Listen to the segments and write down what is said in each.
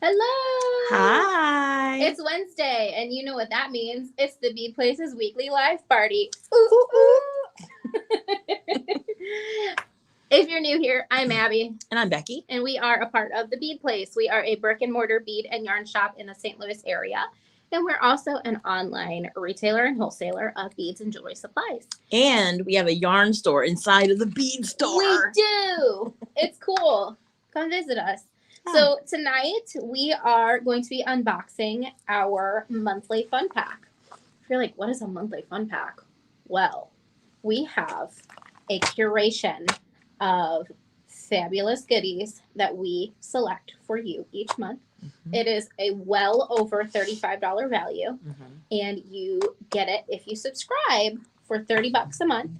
Hello! Hi! It's Wednesday, and you know what that means. It's the Bead Place's weekly live party. Ooh, ooh. If you're new here, I'm Abby. And I'm Becky. And we are a part of the Bead Place. We are a brick and mortar bead and yarn shop in the St. Louis area. And we're also an online retailer and wholesaler of beads and jewelry supplies. And we have a yarn store inside of the bead store. We do! It's cool. Come visit us. So tonight we are going to be unboxing our monthly fun pack. If you're like, what is a monthly fun pack? Well, we have a curation of fabulous goodies that we select for you each month. Mm-hmm. It is a well over $35 value, and you get it if you subscribe for $30 a month.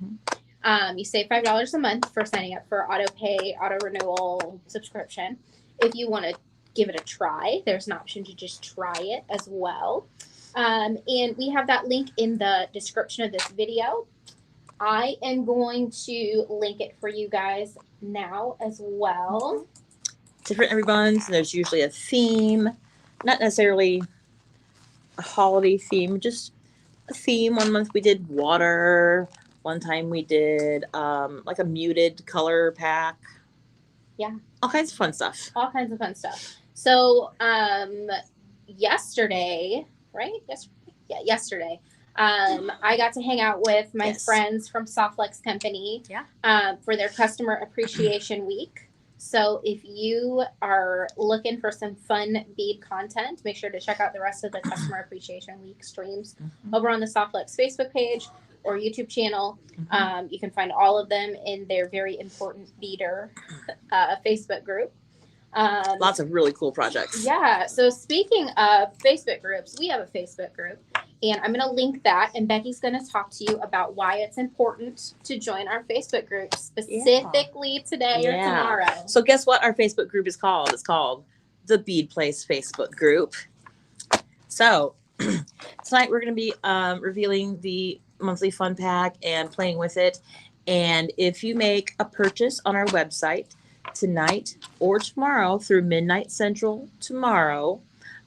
You save $5 a month for signing up for auto pay, auto renewal subscription. If you want to give it a try, there's an option to just try it as well. And we have that link in the description of this video. I am going to link it for you guys now as well. Different everyone's. There's usually a theme, not necessarily a holiday theme, just a theme. One month we did water. One time we did like a muted color pack. Yeah. All kinds of fun stuff. All kinds of fun stuff. So yesterday, right? Yesterday. I got to hang out with my friends from Softlex Company for their Customer Appreciation Week. So if you are looking for some fun bead content, make sure to check out the rest of the Customer Appreciation Week streams over on the Softlex Facebook page or YouTube channel. You can find all of them in their very important beader Facebook group. Lots of really cool projects. Yeah. So speaking of Facebook groups, we have a Facebook group, and I'm going to link that, and Becky's going to talk to you about why it's important to join our Facebook group specifically today or tomorrow. So guess what our Facebook group is called? It's called the Bead Place Facebook group. So tonight we're going to be revealing the monthly fun pack and playing with it. And if you make a purchase on our website tonight or tomorrow through midnight central tomorrow,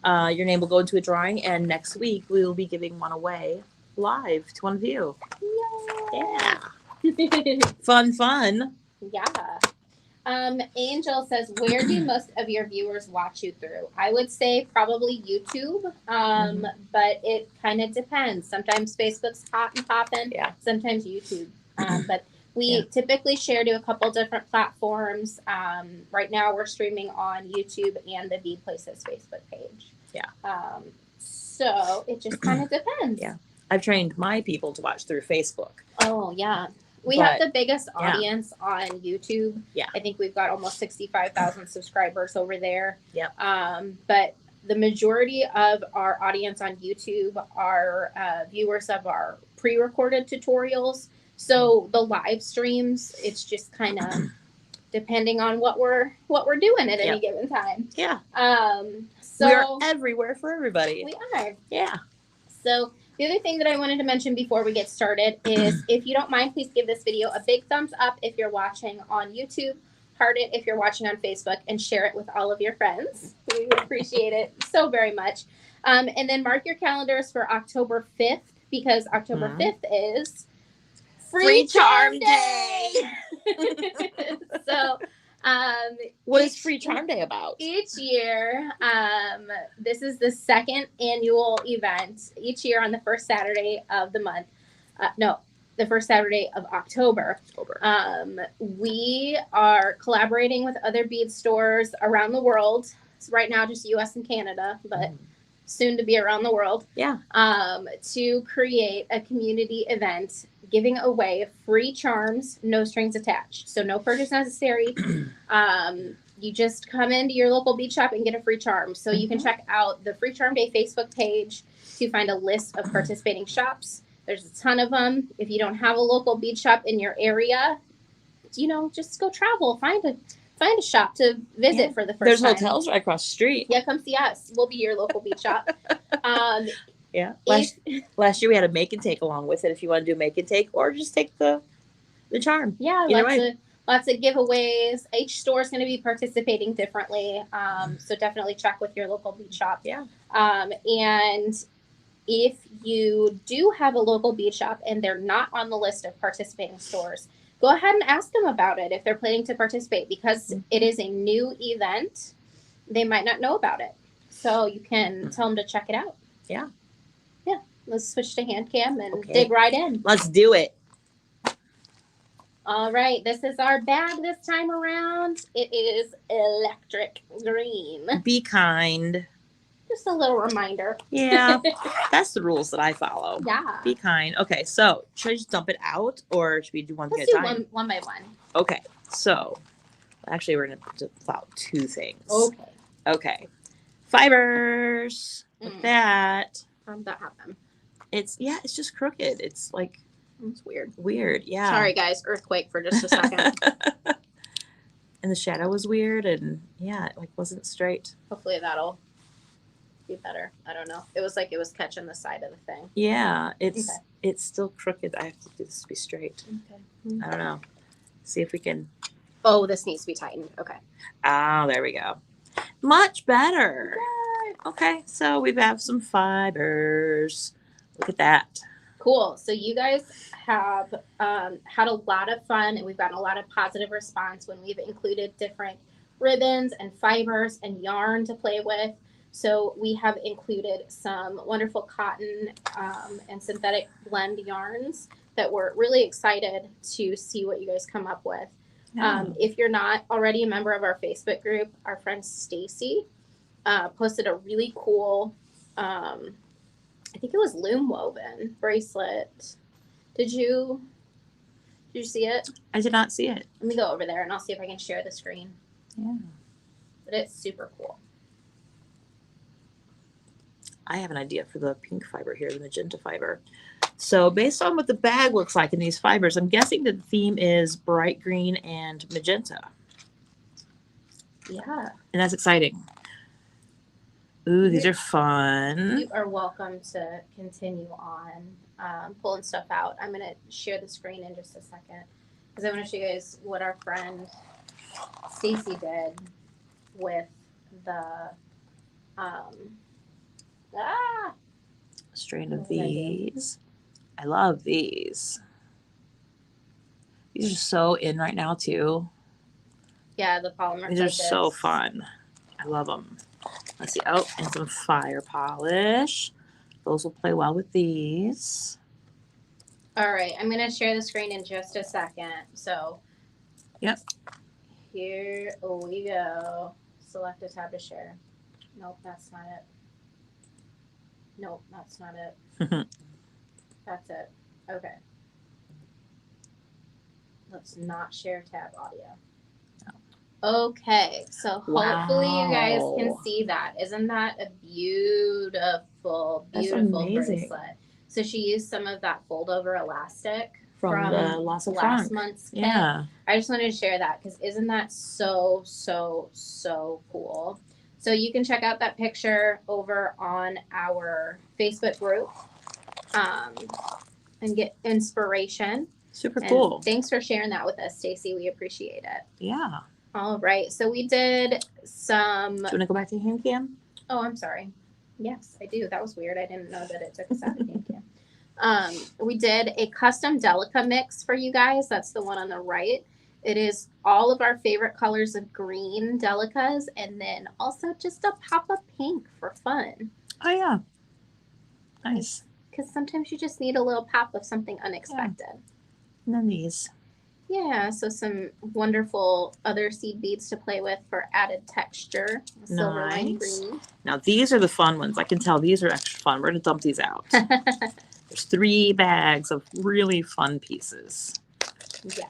your name will go into a drawing, and next week we will be giving one away live to one of you. Yeah. Fun. Yeah. Angel says, where do most of your viewers watch you through? I would say probably YouTube, but it kind of depends. Sometimes Facebook's hot and popping, sometimes YouTube. But we typically share to a couple different platforms. Right now we're streaming on YouTube and the Bead Places Facebook page. So it just kind of depends. Yeah. I've trained my people to watch through Facebook. Oh, yeah. We have the biggest audience on YouTube. Yeah. I think we've got almost 65,000 subscribers over there. Yep. But the majority of our audience on YouTube are viewers of our pre-recorded tutorials. So the live streams, it's just kind of depending on what we're doing at any given time. Yeah. So we're everywhere for everybody. We are. Yeah. So the other thing that I wanted to mention before we get started is, if you don't mind, please give this video a big thumbs up if you're watching on YouTube, heart it if you're watching on Facebook, and share it with all of your friends. We would appreciate it so very much. And then mark your calendars for October 5th, because October 5th is Free Charm Day. So what is Free Charm Day about? Each year, this is the second annual event. Each year on the first Saturday of the month, the first Saturday of October. We are collaborating with other bead stores around the world. So right now, just U.S. and Canada, but soon to be around the world. Yeah. To create a community event giving away free charms, no strings attached. So no purchase necessary. You just come into your local bead shop and get a free charm. So you can check out the Free Charm Day Facebook page to find a list of participating shops. There's a ton of them. If you don't have a local bead shop in your area, just go travel. Find a shop to visit for the first time. There's hotels right across the street. Yeah, come see us. We'll be your local bead shop. Yeah. Last year we had a make and take along with it if you want to do make and take, or just take the charm. Yeah, Lots of giveaways. Each store is going to be participating differently. So definitely check with your local bead shop. Yeah. And if you do have a local bead shop and they're not on the list of participating stores, go ahead and ask them about it if they're planning to participate, because it is a new event. They might not know about it. So you can tell them to check it out. Yeah. Yeah. Let's switch to hand cam and dig right in. Let's do it. All right. This is our bag this time around. It is electric green. Be kind. Just a little reminder. Yeah. That's the rules that I follow. Yeah. Be kind. Okay. So should I just dump it out or should we do one Let's at a do time? one by one. Okay. So actually, we're going to file two things. Okay. Okay. Fibers. With that. How'd that happen? It's just crooked. It's like. It's weird. Weird. Yeah. Sorry, guys. Earthquake for just a second. And the shadow was weird. And yeah, it like wasn't straight. Hopefully that'll be better. I don't know. It was like it was catching the side of the thing. Yeah. It's still crooked. I have to do this to be straight. Okay. I don't know. See if we can. Oh, this needs to be tightened. Okay. Oh, there we go. Much better. Yay. Okay, so we have some fibers. Look at that. Cool. So you guys have had a lot of fun, and we've gotten a lot of positive response when we've included different ribbons and fibers and yarn to play with. So we have included some wonderful cotton and synthetic blend yarns that we're really excited to see what you guys come up with. If you're not already a member of our Facebook group, our friend Stacy posted a really cool, I think it was loom woven bracelet. Did you see it? I did not see it. Let me go over there and I'll see if I can share the screen. Yeah. But it's super cool. I have an idea for the pink fiber here, the magenta fiber. So based on what the bag looks like in these fibers, I'm guessing that the theme is bright green and magenta. Yeah. And that's exciting. Ooh, these are fun. You are welcome to continue on pulling stuff out. I'm going to share the screen in just a second because I want to show you guys what our friend Stacy did with the strain of these. I love these. These are so in right now too. Yeah, the polymer. These are so fun. I love them. Let's see. Oh, and some fire polish. Those will play well with these. All right, I'm going to share the screen in just a second. So, yep. Here we go. Select a tab to share. Nope, that's not it. Nope, that's not it. That's it. Okay. Let's not share tab audio. Okay, so hopefully you guys can see that. Isn't that a beautiful, beautiful bracelet? So she used some of that fold over elastic from the last month's kit. Yeah. I just wanted to share that because isn't that so, so, so cool? So you can check out that picture over on our Facebook group and get inspiration. Super cool. And thanks for sharing that with us, Stacy. We appreciate it. Yeah. All right. So we did some. Do you want to go back to hand cam? Oh, I'm sorry. Yes, I do. That was weird. I didn't know that it took us out of hand cam. We did a custom Delica mix for you guys. That's the one on the right. It is all of our favorite colors of green Delicas and then also just a pop of pink for fun. Oh, yeah. Nice. Because sometimes you just need a little pop of something unexpected. Yeah. And then these. Yeah, so some wonderful other seed beads to play with for added texture. Silver and green. Now, these are the fun ones. I can tell these are extra fun. We're going to dump these out. There's 3 bags of really fun pieces. Yeah.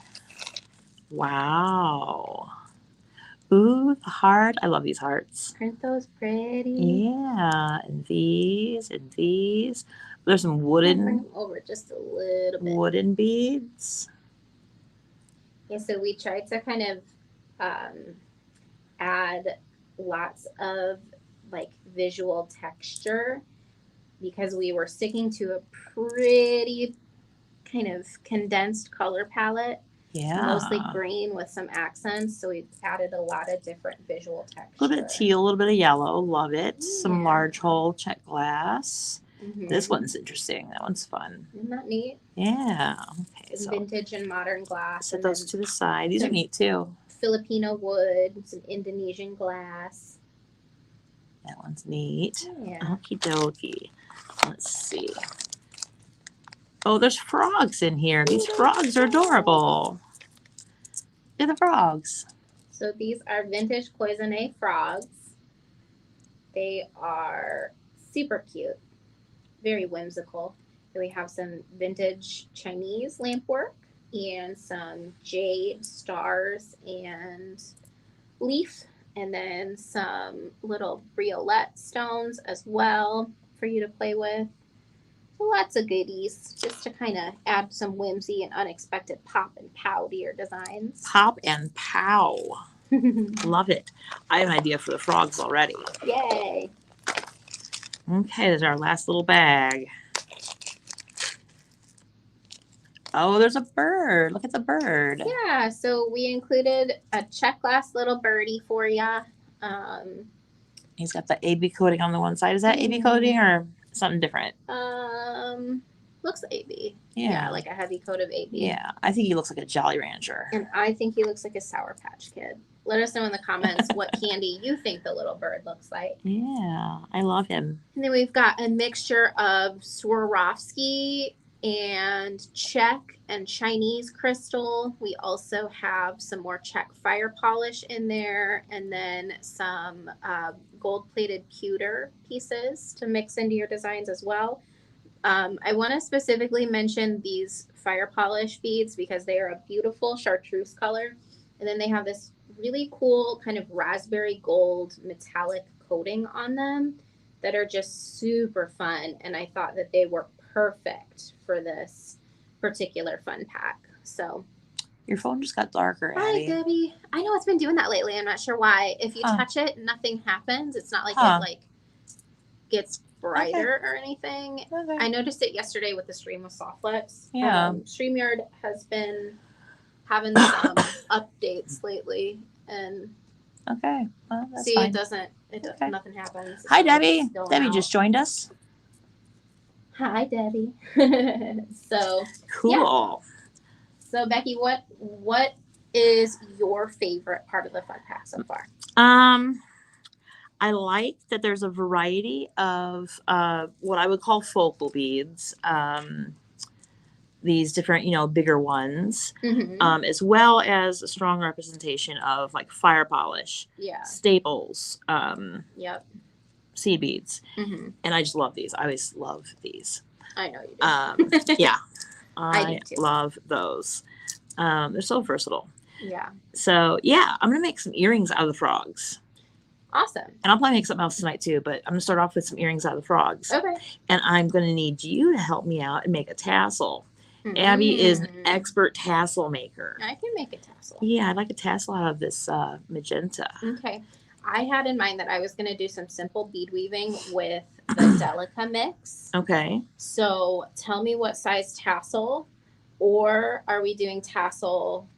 Wow. Ooh, the heart. I love these hearts. Aren't those pretty? Yeah, and these and these. There's some wooden. Bring them over just a little bit. Wooden beads. Yeah, so we tried to kind of add lots of like visual texture because we were sticking to a pretty kind of condensed color palette. Yeah. Mostly green with some accents, so we've added a lot of different visual texture. A little bit of teal, a little bit of yellow. Love it. Some Yeah. large hole check glass. Mhm. This one's interesting. That one's fun. Isn't that neat? Yeah. Okay. Some So vintage and modern glass. set And those then to the side. These are some neat too. Filipino wood, some Indonesian glass. That one's neat. Yeah. Okie dokie. Let's see. Oh, there's frogs in here. These frogs are adorable. Look at the frogs. So these are vintage cloisonne frogs. They are super cute, very whimsical. Then we have some vintage Chinese lamp work and some jade stars and leaf, and then some little briolette stones as well for you to play with. So lots of goodies just to kind of add some whimsy and unexpected pop and pow to your designs. Pop and pow. Love it. I have an idea for the frogs already. Yay. Okay, there's our last little bag. Oh, there's a bird. Look at the bird. Yeah, so we included a check glass little birdie for you. He's got the AB coating on the one side. Is that AB coating or something different? Looks AB. Yeah. Like a heavy coat of AB. Yeah, I think he looks like a Jolly Rancher. And I think he looks like a Sour Patch Kid. Let us know in the comments what candy you think the little bird looks like. Yeah, I love him. And then we've got a mixture of Swarovski and Czech and Chinese crystal. We also have some more Czech fire polish in there, and then some gold-plated pewter pieces to mix into your designs as well. I want to specifically mention these fire polish beads because they are a beautiful chartreuse color, and then they have this really cool kind of raspberry gold metallic coating on them that are just super fun, and I thought that they were perfect for this particular fun pack. So your phone just got darker, Hi, Abby. Debbie. I know it's been doing that lately. I'm not sure why. If you touch it, nothing happens. It's not like it like gets brighter or anything. Okay. I noticed it yesterday with the stream of Softflex. Yeah. StreamYard has been having some updates lately, and Okay. Well, that's see, fine. it doesn't. Okay. Nothing happens. Hi, Debbie. Debbie just joined us. Hi, Debbie. So Cool. Yeah. So Becky, what is your favorite part of the fun pack so far? I like that there's a variety of what I would call focal beads. These different, bigger ones, as well as a strong representation of like fire polish, staples, Yep. seed beads, Mm-hmm. and I just love these. I always love these. I know you do. Yeah, I do too. love those. They're so versatile. Yeah. So yeah, I'm gonna make some earrings out of the frogs. Awesome. And I'll probably make something else tonight too, but I'm gonna start off with some earrings out of the frogs. Okay. And I'm gonna need you to help me out and make a tassel. Abby is an expert tassel maker. I can make a tassel. Yeah, I'd like a tassel out of this magenta. Okay. I had in mind that I was going to do some simple bead weaving with the Delica mix. Okay. So tell me what size tassel, or are we doing tassel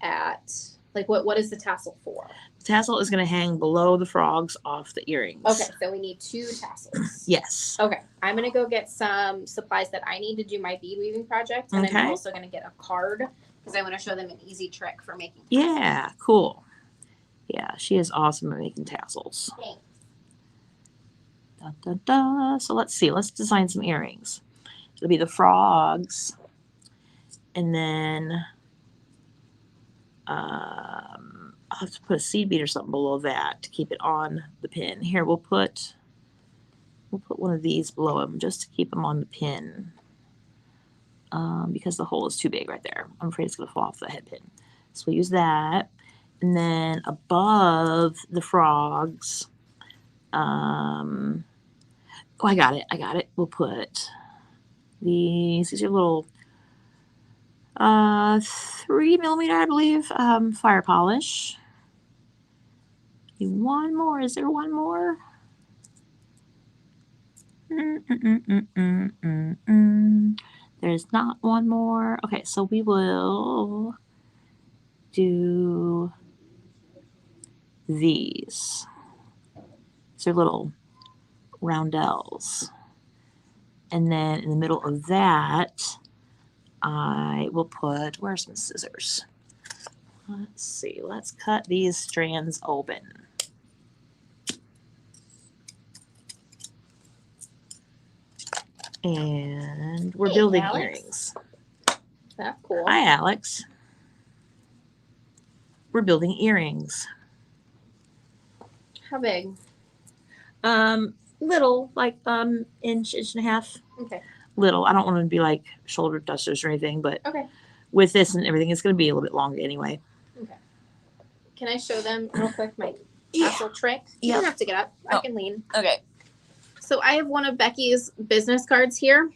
at, like, what is the tassel for? The tassel is going to hang below the frogs off the earrings. Okay, so we need 2 tassels. Yes. Okay, I'm going to go get some supplies that I need to do my bead weaving project, and I'm also going to get a card because I want to show them an easy trick for making tassels. Yeah, cool. Yeah, she is awesome at making tassels. Thanks. Da, da, da. So let's see. Let's design some earrings. It'll be the frogs. And then I'll have to put a seed bead or something below that to keep it on the pin. Here, we'll put one of these below them just to keep them on the pin. Because the hole is too big right there. I'm afraid it's going to fall off the head pin. So we'll use that. And then above the frogs, I got it. We'll put these are little 3mm, I believe, fire polish. One more. Is there one more? There's not one more. Okay, so we will do these. So little roundels. And then in the middle of that, I will put, where's my scissors? Let's see, let's cut these strands open. And we're building Alex. earrings. That's cool. Hi, Alex. We're building earrings. How big? Little, like inch and a half. Okay. Little. I don't want them to be like shoulder dusters or anything, but Okay. with this and everything, it's going to be a little bit longer anyway. Okay. Can I show them real quick my tassel trick? You don't have to get up. I can lean. Okay. So I have one of Becky's business cards here.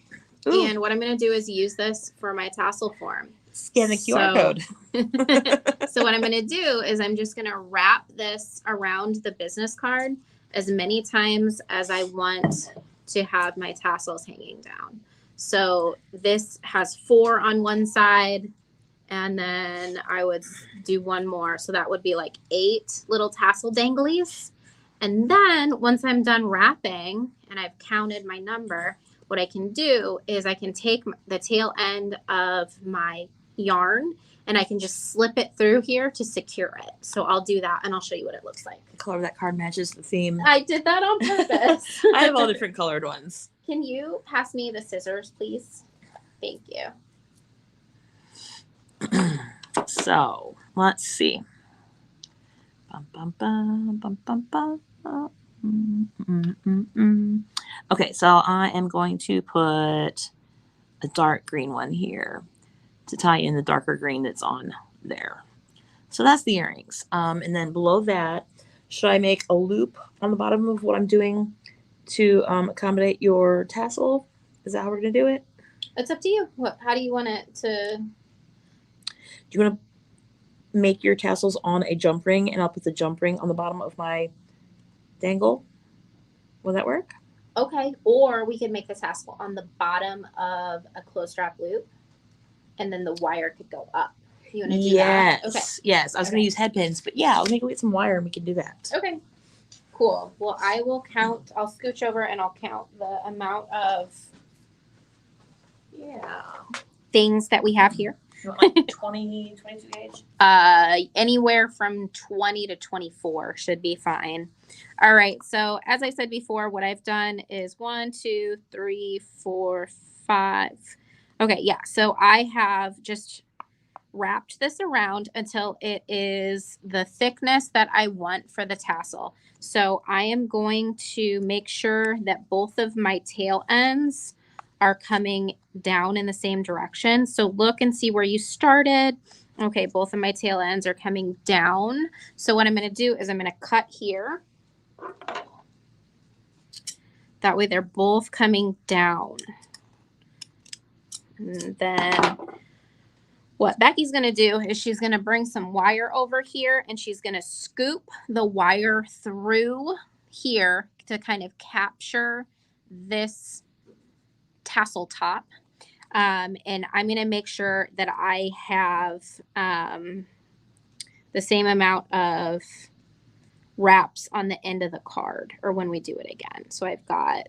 Ooh. And what I'm going to do is use this for my tassel form. Scan the QR code. So what I'm going to do is I'm just going to wrap this around the business card as many times as I want to have my tassels hanging down. So this has 4 on one side, and then I would do one more. So that would be like 8 little tassel danglies. And then once I'm done wrapping and I've counted my number, what I can do is I can take the tail end of my yarn and I can just slip it through here to secure it. So I'll do that and I'll show you what it looks like. The color of that card matches the theme. I did that on purpose. I have all different colored ones. Can you pass me the scissors, please? Thank you. So let's see. Bum, bum, bum, bum, bum, bum. Okay, so I am going to put a dark green one here to tie in the darker green that's on there. So that's the earrings. And then below that, should I make a loop on the bottom of what I'm doing to accommodate your tassel? Is that how we're going to do it? It's up to you. How do you want it to? Do you want to make your tassels on a jump ring and I'll put the jump ring on the bottom of my dangle? Will that work? Okay. Or we could make the tassel on the bottom of a close strap loop and then the wire could go up. You want to do that? Okay. Yes. I was going to use head pins, but yeah, I'll make it with some wire and we can do that. Okay. Cool. Well, I will count. I'll scooch over and I'll count the amount of things that we have here. You want like 20, 22 gauge? Anywhere from 20 to 24 should be fine. All right. So as I said before, what I've done is 1, 2, 3, 4, 5. Okay. Yeah. So I have just wrapped this around until it is the thickness that I want for the tassel. So I am going to make sure that both of my tail ends are coming down in the same direction. So look and see where you started. Okay, both of my tail ends are coming down. So what I'm going to do is I'm going to cut here. That way they're both coming down. And then what Becky's going to do is she's going to bring some wire over here and she's going to scoop the wire through here to kind of capture this tassel top. And I'm going to make sure that I have the same amount of wraps on the end of the card or when we do it again. So I've got,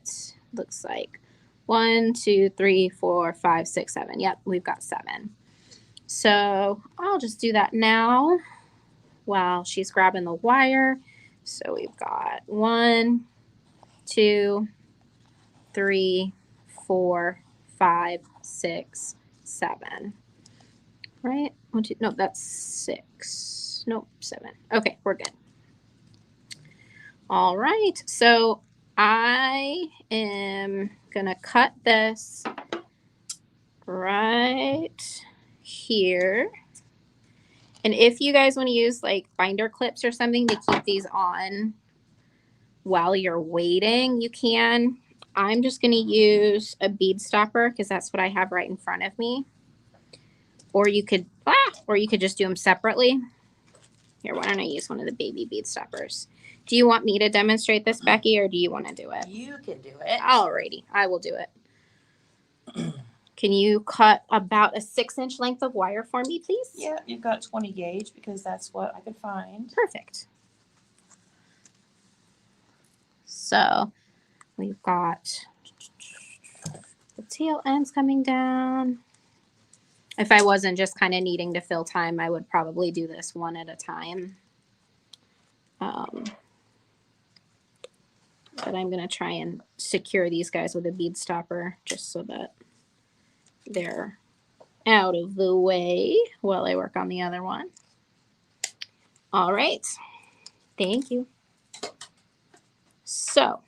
looks like 1, 2, 3, 4, 5, 6, 7. Yep, we've got 7. So I'll just do that now while she's grabbing the wire. So we've got 1, 2, 3, 4, 5, 6, 7. Right? 1, 2, no, that's 6. Nope, 7. Okay, we're good. All right. So I am going to cut this right here. And if you guys want to use like binder clips or something to keep these on while you're waiting, you can. I'm just going to use a bead stopper because that's what I have right in front of me. Or you could just do them separately. Here, why don't I use one of the baby bead stoppers? Do you want me to demonstrate this, Becky, or do you want to do it? You can do it. Alrighty, I will do it. Can you cut about a 6-inch length of wire for me, please? Yeah, you've got 20 gauge because that's what I could find. Perfect. So we've got the tail ends coming down. If I wasn't just kind of needing to fill time, I would probably do this one at a time. But I'm going to try and secure these guys with a bead stopper just so that they're out of the way while I work on the other one. All right. Thank you. So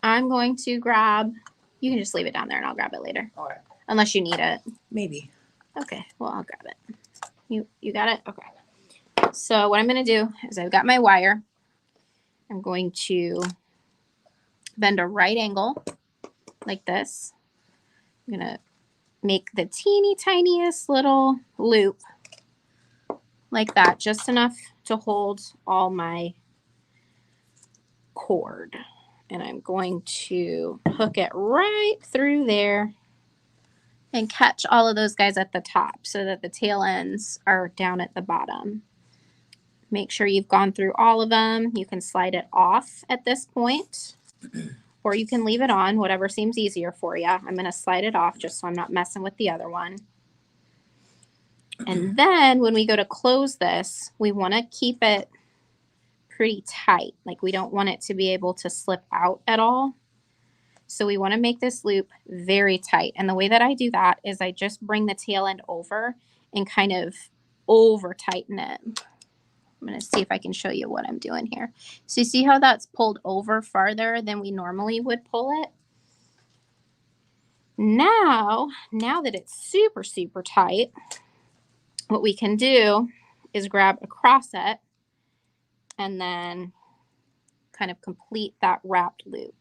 I'm going to grab, you can just leave it down there and I'll grab it later. All right. Unless you need it. Maybe. Okay, well, I'll grab it. You got it? Okay. So what I'm going to do is I've got my wire. I'm going to bend a right angle like this. I'm going to make the teeny tiniest little loop like that, just enough to hold all my cord. And I'm going to hook it right through there and catch all of those guys at the top so that the tail ends are down at the bottom. Make sure you've gone through all of them. You can slide it off at this point, or you can leave it on, whatever seems easier for you. I'm going to slide it off just so I'm not messing with the other one. And then when we go to close this, we want to keep it pretty tight. Like we don't want it to be able to slip out at all. So we want to make this loop very tight. And the way that I do that is I just bring the tail end over and kind of over tighten it. I'm going to see if I can show you what I'm doing here. So you see how that's pulled over farther than we normally would pull it? Now that it's super, super tight, what we can do is grab a crosset and then kind of complete that wrapped loop.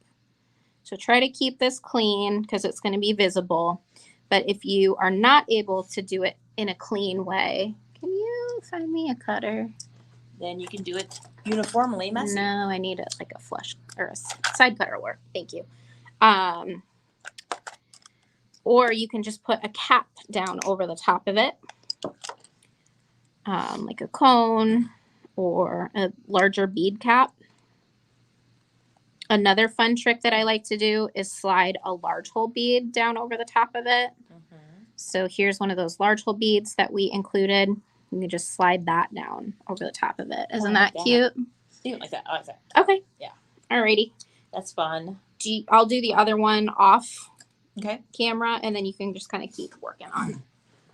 So try to keep this clean because it's going to be visible. But if you are not able to do it in a clean way, can you find me a cutter? Then you can do it uniformly messy. No, I need it like a flush or a side cutter work. Thank you. Or you can just put a cap down over the top of it, like a cone or a larger bead cap. Another fun trick that I like to do is slide a large hole bead down over the top of it. So here's one of those large hole beads that we included. You can just slide that down over the top of it. Isn't that cute? You like that. I like that. Okay. Yeah. Alrighty. That's fun. I'll do the other one off camera, and then you can just kind of keep working on.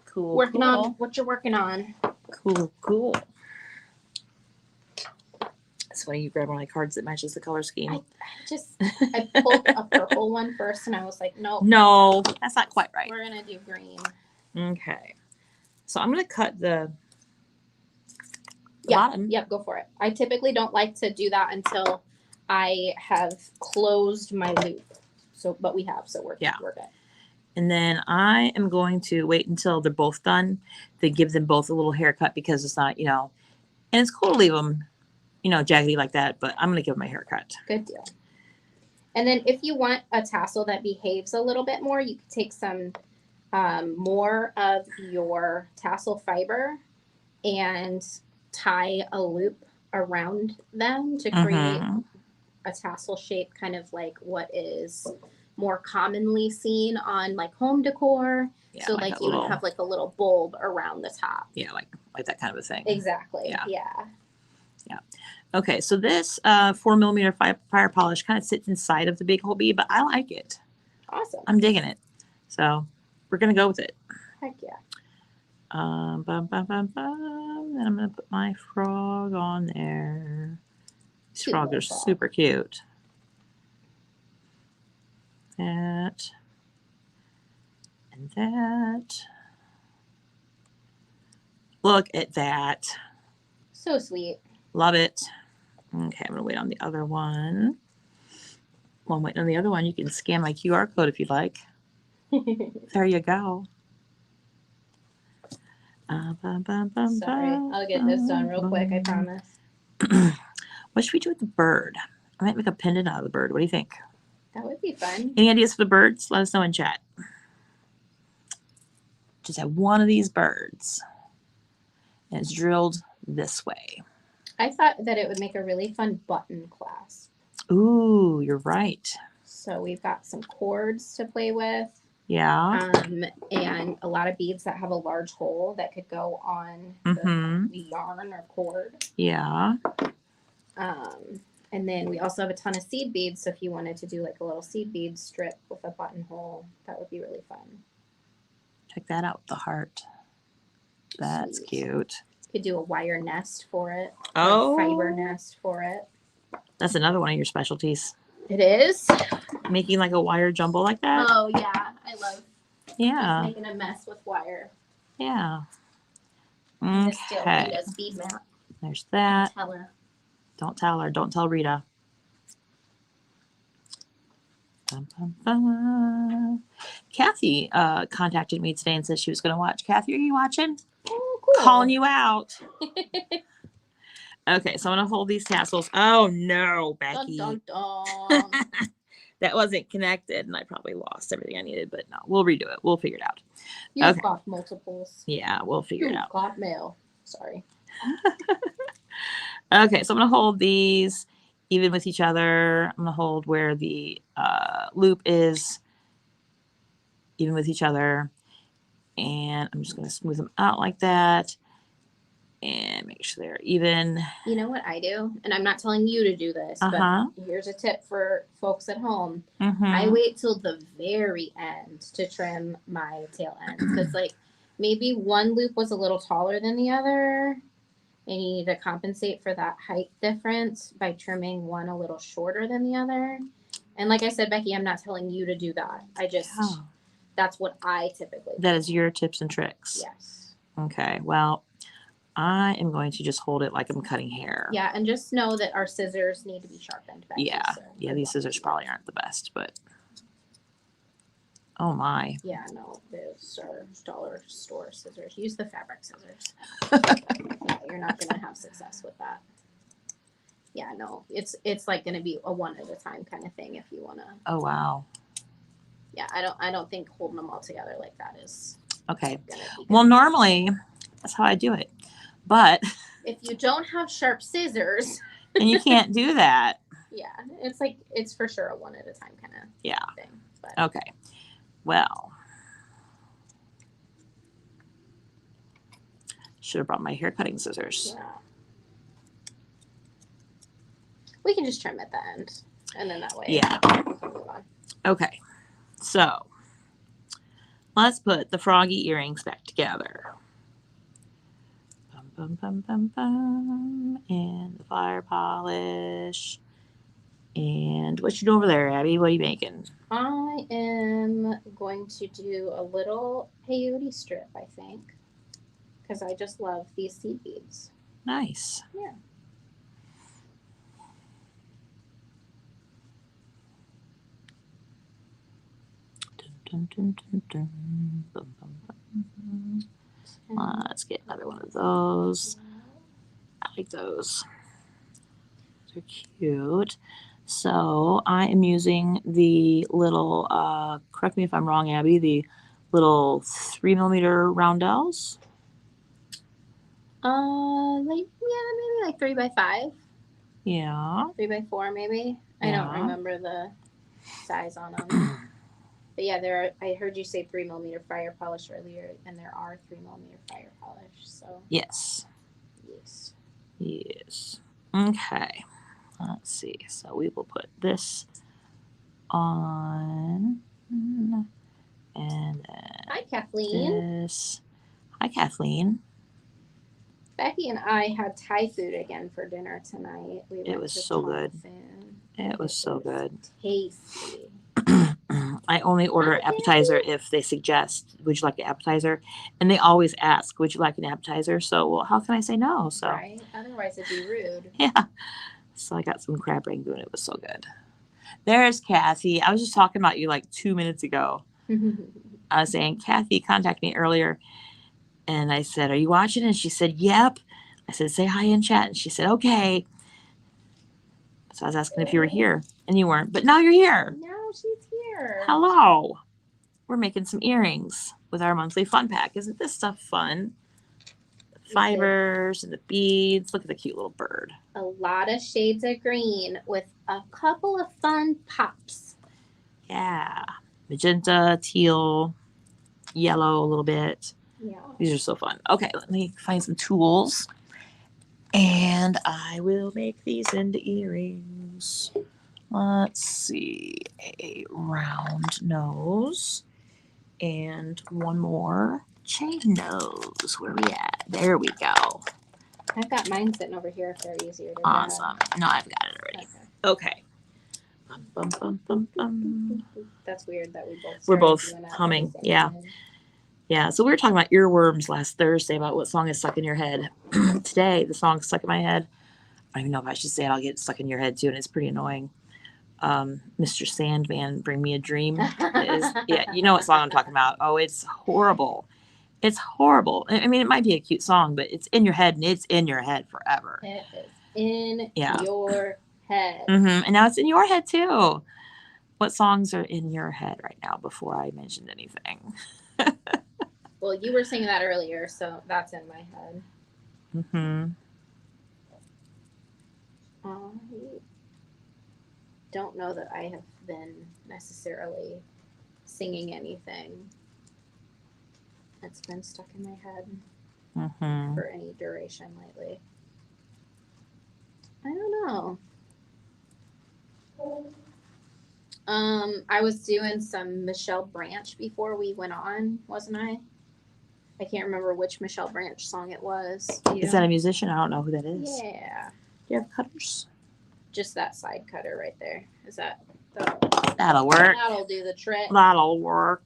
Cool. Working on what you're working on. Cool. That's why you grab one of my cards that matches the color scheme. I pulled a purple one first and I was like, nope. No, that's not quite right. We're going to do green. Okay. So I'm going to cut the bottom. Yep, go for it. I typically don't like to do that until I have closed my loop. So, but we have, so we're good. And then I am going to wait until they're both done to give them both a little haircut because it's not, and it's cool to leave them, jaggedy like that, but I'm going to give them a haircut. Good deal. And then if you want a tassel that behaves a little bit more, you can take some more of your tassel fiber and tie a loop around them to create a tassel shape, kind of like what is more commonly seen on like home decor. Yeah, so like you would have like a little bulb around the top. Yeah, like that kind of a thing. Exactly. Yeah. Okay, so this 4mm fire polish kind of sits inside of the big hole bead, but I like it. Awesome. I'm digging it. So we're gonna go with it. Heck yeah. Then I'm gonna put my frog on there. These frogs are super cute. That and that. Look at that. So sweet. Love it. Okay, I'm gonna wait on the other one. While I'm waiting on the other one, you can scan my QR code if you'd like. There you go. Sorry, I'll get this done real quick, I promise. What should we do with the bird? I might make a pendant out of the bird. What do you think? That would be fun. Any ideas for the birds? Let us know in chat. just have one of these birds. And it's drilled this way. I thought that it would make a really fun button clasp. Ooh, you're right. So we've got some cords to play with. Yeah. And a lot of beads that have a large hole that could go on the yarn or cord. Yeah. And then we also have a ton of seed beads. So if you wanted to do like a little seed bead strip with a buttonhole, that would be really fun. Check that out, the heart. That's Sweet. cute. Could do a wire nest for it. Oh. Or a fiber nest for it. That's another one of your specialties. It is. Making like a wire jumble like that. Oh yeah, I love. Yeah. Making a mess with wire. Yeah. This still Okay. Rita's bead mat. There's that. Tell her. Don't tell her. Don't tell Rita. Bum, bum, bum. Kathy contacted me today and said she was going to watch. Kathy, are you watching? Oh, cool. Calling you out. Okay, so I'm going to hold these tassels. Oh, no, Becky. Dun, dun, dun. That wasn't connected, and I probably lost everything I needed, but no, we'll redo it. We'll figure it out. You've Okay. got multiples. Yeah, we'll figure it You've out. got mail. Sorry. Okay, so I'm going to hold these even with each other. I'm going to hold where the loop is even with each other. And I'm just going to smooth them out like that and make sure they're even. You know what I do? And I'm not telling you to do this, but here's a tip for folks at home. I wait till the very end to trim my tail ends because like maybe one loop was a little taller than the other and you need to compensate for that height difference by trimming one a little shorter than the other. And like I said, Becky, I'm not telling you to do that. I just, that's what I typically do. That is your tips and tricks. Yes. Okay, well, I am going to just hold it like I'm cutting hair. Yeah, and just know that our scissors need to be sharpened, Becky. Yeah, so yeah, these scissors probably aren't the best, but oh my. Yeah, no, those are dollar store scissors. Use the fabric scissors. Yeah, you're not gonna have success with that. Yeah, no, it's like gonna be a one at a time kind of thing if you wanna. Oh wow. Yeah, I don't think holding them all together like that is. Okay. Gonna be good. Well, normally that's how I do it, but if you don't have sharp scissors, and you can't do that. Yeah, it's like it's for sure a one at a time kind of thing. But. Okay. Well, should have brought my hair cutting scissors. Yeah. We can just trim at the end, and then that way. Yeah. Okay. So let's put the froggy earrings back together. Bum, bum, bum, bum, bum. And the fire polish. And what you doing over there, Abby? What are you making? I am going to do a little peyote strip, I think, because I just love these seed beads. Nice. Yeah. Dun, dun, dun, dun. Bum, bum, bum. Let's get another one of those. I like those. They're cute. So I am using the little, correct me if I'm wrong, Abby, the little 3mm roundels. Maybe like 3x5. Yeah. 3x4 maybe. I don't remember the size on them. But yeah, I heard you say 3mm fire polish earlier, and there are 3mm fire polish. So yes. Yes. Yes. Okay. Let's see. So we will put this on, and then hi, Kathleen. this. Hi, Kathleen. Becky and I had Thai food again for dinner tonight. It was so good. It was so good. Tasty. I only order appetizer if they suggest, would you like an appetizer? And they always ask, would you like an appetizer? So, well, how can I say no? So, right. Otherwise, it'd be rude. Yeah. So I got some crab rangoon. It was so good. There's Kathy. I was just talking about you like 2 minutes ago. I was saying, Kathy contacted me earlier. And I said, are you watching? And she said, yep. I said, say hi in chat. And she said, okay. So I was asking if you were here. And you weren't. But now you're here. Now she's here. Hello. We're making some earrings. with our monthly fun pack. Isn't this stuff fun? The fibers and the beads. Look at the cute little bird. A lot of shades of green with a couple of fun pops. Yeah. Magenta, teal, yellow a little bit. Yeah. These are so fun. Okay, let me find some tools. And I will make these into earrings. Let's see. A round nose. And one more chain nose. Where are we at? There we go. I've got mine sitting over here if they're easier to Awesome. No, I've got it already. Okay. Bum, bum, bum, bum, bum. That's weird that we both. We're both doing that humming. at the same Yeah. time. Yeah. So we were talking about earworms last Thursday about what song is stuck in your head. Today, the song stuck in my head. I don't even know if I should say it. I'll get stuck in your head too, and it's pretty annoying. Mr. Sandman, Bring Me a Dream. Yeah, you know what song I'm talking about. Oh, it's horrible. It's horrible. I mean, it might be a cute song, but it's in your head, and it's in your head forever. It is in your head. Mm-hmm. And now it's in your head too. What songs are in your head right now before I mentioned anything? Well, you were singing that earlier, so that's in my head. Mm-hmm. I don't know that I have been necessarily singing anything that's been stuck in my head Mm-hmm. for any duration lately. I don't know. I was doing some Michelle Branch before we went on, wasn't I? I can't remember which Michelle Branch song it was. Is that a musician? I don't know who that is. Yeah. Do you have cutters? Just that side cutter right there. Is that That'll work. That'll do the trick. That'll work.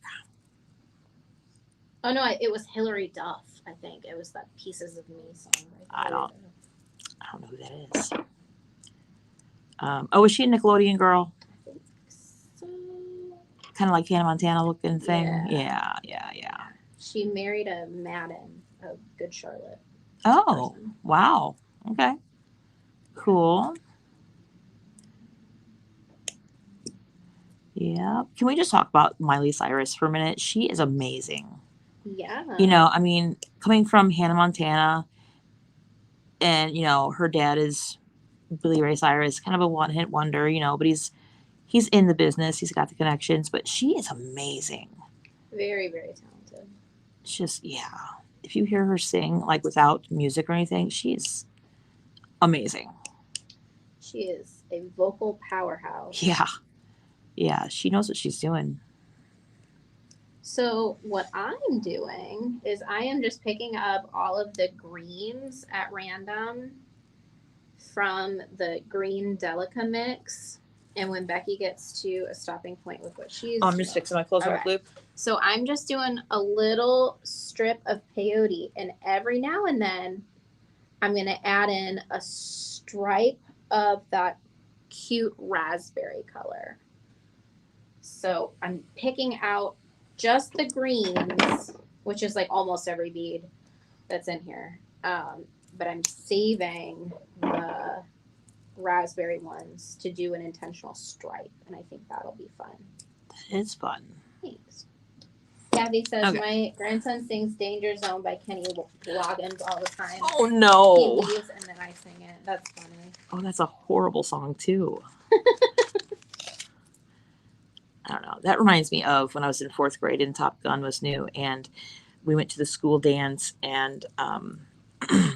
Oh no, it was Hillary Duff. I think it was that Pieces of Me song. Right there. I don't know who that is. Was she a Nickelodeon girl? I think so. Kind of like Hannah Montana looking thing. Yeah. Yeah. She married a Madden of Good Charlotte. Oh, person. wow. Okay. Cool. Yeah. Can we just talk about Miley Cyrus for a minute? She is amazing. Yeah. You know, I mean, coming from Hannah Montana, and, you know, her dad is Billy Ray Cyrus, kind of a one-hit wonder, you know, but he's in the business. He's got the connections, but she is amazing. Very, very talented. It's just, yeah. If you hear her sing, like, without music or anything, she's amazing. She is a vocal powerhouse. Yeah, she knows what she's doing. So what I'm doing is I am just picking up all of the greens at random from the green Delica mix. And when Becky gets to a stopping point with what she's I'm just fixing my clothes right loop. So I'm just doing a little strip of peyote, and every now and then I'm going to add in a stripe of that cute raspberry color. So I'm picking out just the greens, which is like almost every bead that's in here. But I'm saving the raspberry ones to do an intentional stripe, and I think that'll be fun. It's fun. Thanks. Gabby says, Okay. My grandson sings Danger Zone by Kenny Loggins all the time. Oh, no. He leaves and then I sing it. That's funny. Oh, that's a horrible song, too. I don't know. That reminds me of when I was in 4th grade and Top Gun was new, and we went to the school dance, and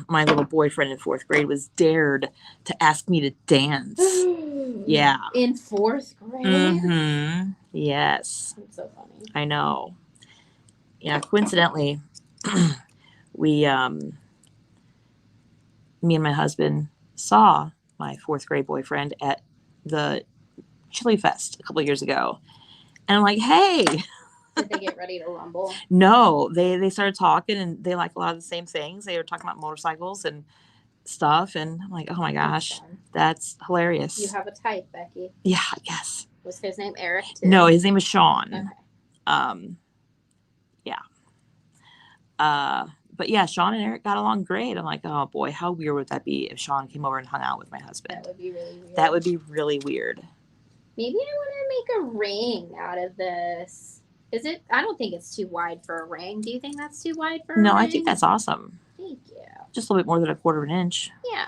my little boyfriend in 4th grade was dared to ask me to dance. Yeah. In 4th grade? Mm-hmm. Yes. That's so funny. I know. Yeah, coincidentally, we, me and my husband saw my 4th grade boyfriend at the Chili Fest a couple of years ago. And I'm like, hey. Did they get ready to rumble? No, they started talking, and they like a lot of the same things. They were talking about motorcycles and stuff. And I'm like, oh my gosh, that's hilarious. You have a type, Becky. Yeah, I guess. Was his name Eric too? No, his name was Sean. Okay. Yeah. But yeah, Sean and Eric got along great. I'm like, oh boy, how weird would that be if Sean came over and hung out with my husband? That would be really weird. That would be really weird. Maybe I want to make a ring out of this. Is it? I don't think it's too wide for a ring. Do you think that's too wide for a No, ring? I think that's awesome. Thank you. Just a little bit more than 1/4 of an inch. Yeah.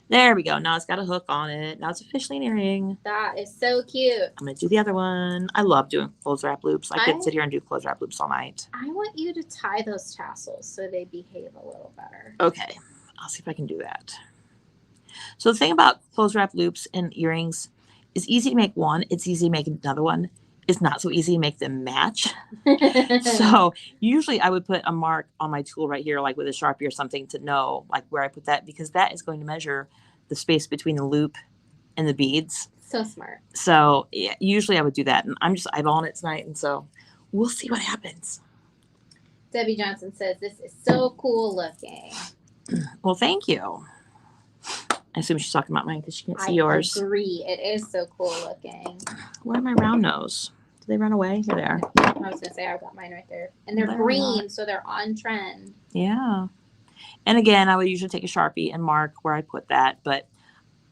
There we go. Now it's got a hook on it. Now it's officially an earring. That is so cute. I'm going to do the other one. I love doing clothes wrap loops. I could sit here and do clothes wrap loops all night. I want you to tie those tassels so they behave a little better. Okay. I'll see if I can do that. So the thing about clothes wrap loops and earrings is easy to make one. It's easy to make another one. It's not so easy to make them match. So usually I would put a mark on my tool right here, like with a Sharpie or something, to know like where I put that, because that is going to measure the space between the loop and the beads. So smart. So yeah, usually I would do that, and I'm just eyeballing it tonight, and so we'll see what happens. Debbie Johnson says this is so cool looking. Well, thank you. I assume she's talking about mine because she can't see yours. I agree. It is so cool looking. Where are my round nose? Did they run away? Here they are. I was gonna say I've got mine right there, and they're green, so they're on trend. Yeah. And again, I would usually take a Sharpie and mark where I put that, but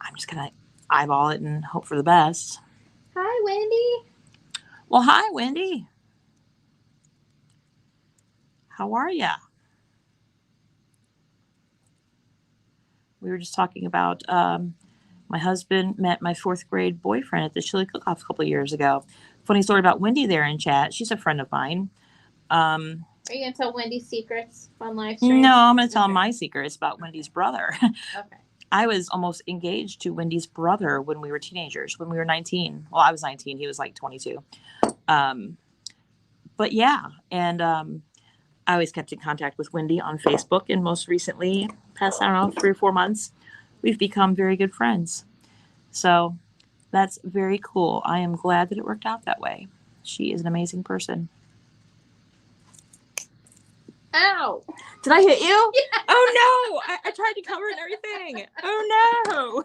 I'm just gonna eyeball it and hope for the best. Hi, Wendy. Well, hi, Wendy. How are ya? We were just talking about my husband met my 4th grade boyfriend at the chili cook-off a couple of years ago. Funny story about Wendy there in chat. She's a friend of mine. Are you going to tell Wendy's secrets on live stream? No, I'm going to tell my secrets about Wendy's brother. Okay. I was almost engaged to Wendy's brother when we were teenagers, when we were 19. Well, I was 19. He was like 22. But yeah, and I always kept in contact with Wendy on Facebook, and most recently, past, I don't know, 3 or 4 months, we've become very good friends. So that's very cool. I am glad that it worked out that way. She is an amazing person. Ow! Did I hit you? Yeah. Oh no! I tried to cover it and everything. Oh no!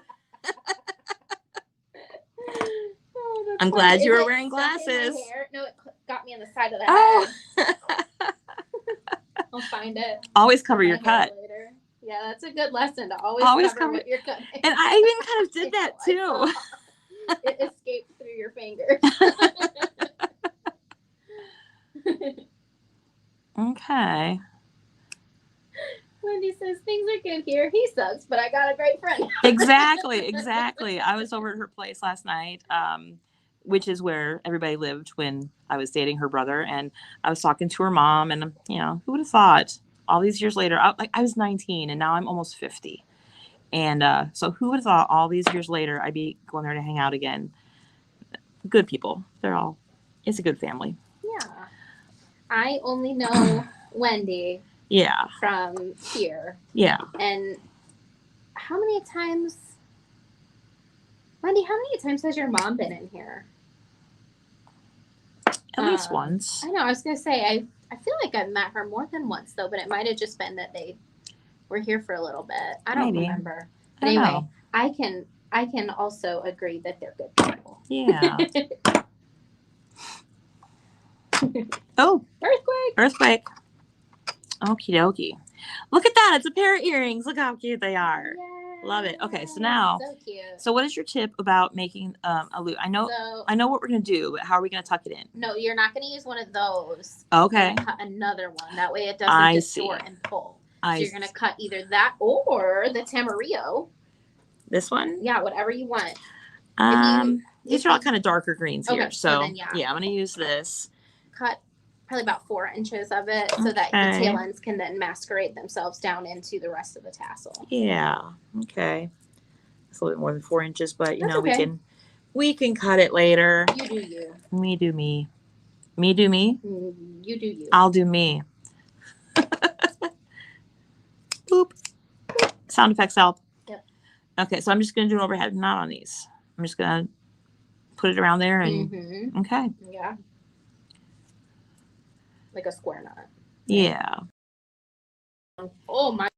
Oh, I'm glad you were wearing glasses. No, it got me on the side of the head. I'll find it. Always cover your cut. Later. Yeah, that's a good lesson to always cover what you're cutting. And I even kind of did that too. It escaped through your fingers. Okay. Wendy says things are good here. He sucks, but I got a great friend. Exactly. I was over at her place last night, which is where everybody lived when I was dating her brother, and I was talking to her mom, and who would have thought all these years later, I was 19 and now I'm almost 50. And so who would have thought all these years later I'd be going there to hang out again? Good people. It's a good family. Yeah. I only know Wendy. Yeah. From here. Yeah. And how many times, Wendy, has your mom been in here? At least once. I know. I was going to say, I feel like I've met her more than once, though, but it might have just been that they were here for a little bit. I don't remember. But anyway, I can also agree that they're good people. Yeah. Oh. Earthquake. Okie dokie. Look at that. It's a pair of earrings. Look how cute they are. Yay. Love it. Okay, so now. So cute. So what is your tip about making a loop? I know what we're going to do, but how are we going to tuck it in? No, you're not going to use one of those. Okay. Cut another one. That way it doesn't distort and pull. So you're going to cut either that or the Tamarillo. This one? Yeah, whatever you want. These are all kind of darker greens here. So then, yeah, I'm going to use this. Cut probably about 4 inches of it so that the tail ends can then masquerade themselves down into the rest of the tassel. Yeah. Okay. It's a little bit more than 4 inches, but we can cut it later. You do you. Me do me. Me do me? You do you. I'll do me. Boop. Sound effects help. Yep. Okay, so I'm just going to do an overhead knot on these. I'm just going to put it around there and okay. Yeah. Like a square knot. Yeah. Oh my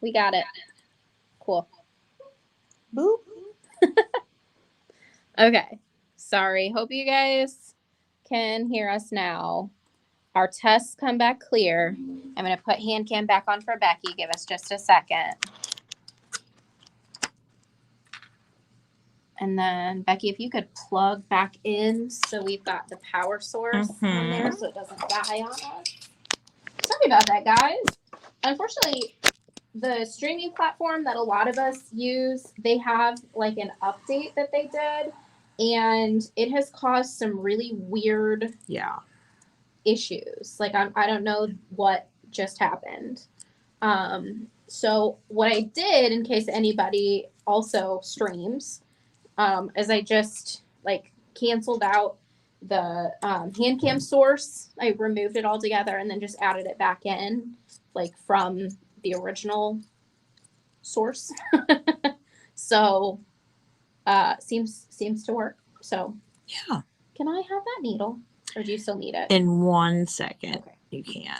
We got it. Cool. Boop. Okay. Sorry. Hope you guys can hear us now. Our tests come back clear. I'm going to put hand cam back on for Becky. Give us just a second. And then, Becky, if you could plug back in so we've got the power source on there so it doesn't die on us. Sorry about that, guys. Unfortunately, the streaming platform that a lot of us use, they have like an update that they did, and it has caused some really weird issues. Like, I don't know what just happened. So what I did, in case anybody also streams, is I just like canceled out the hand cam source. I removed it altogether and then just added it back in, like from the original source. So seems to work. So yeah. Can I have that needle, or do you still need it? In 1 second, Okay. you can.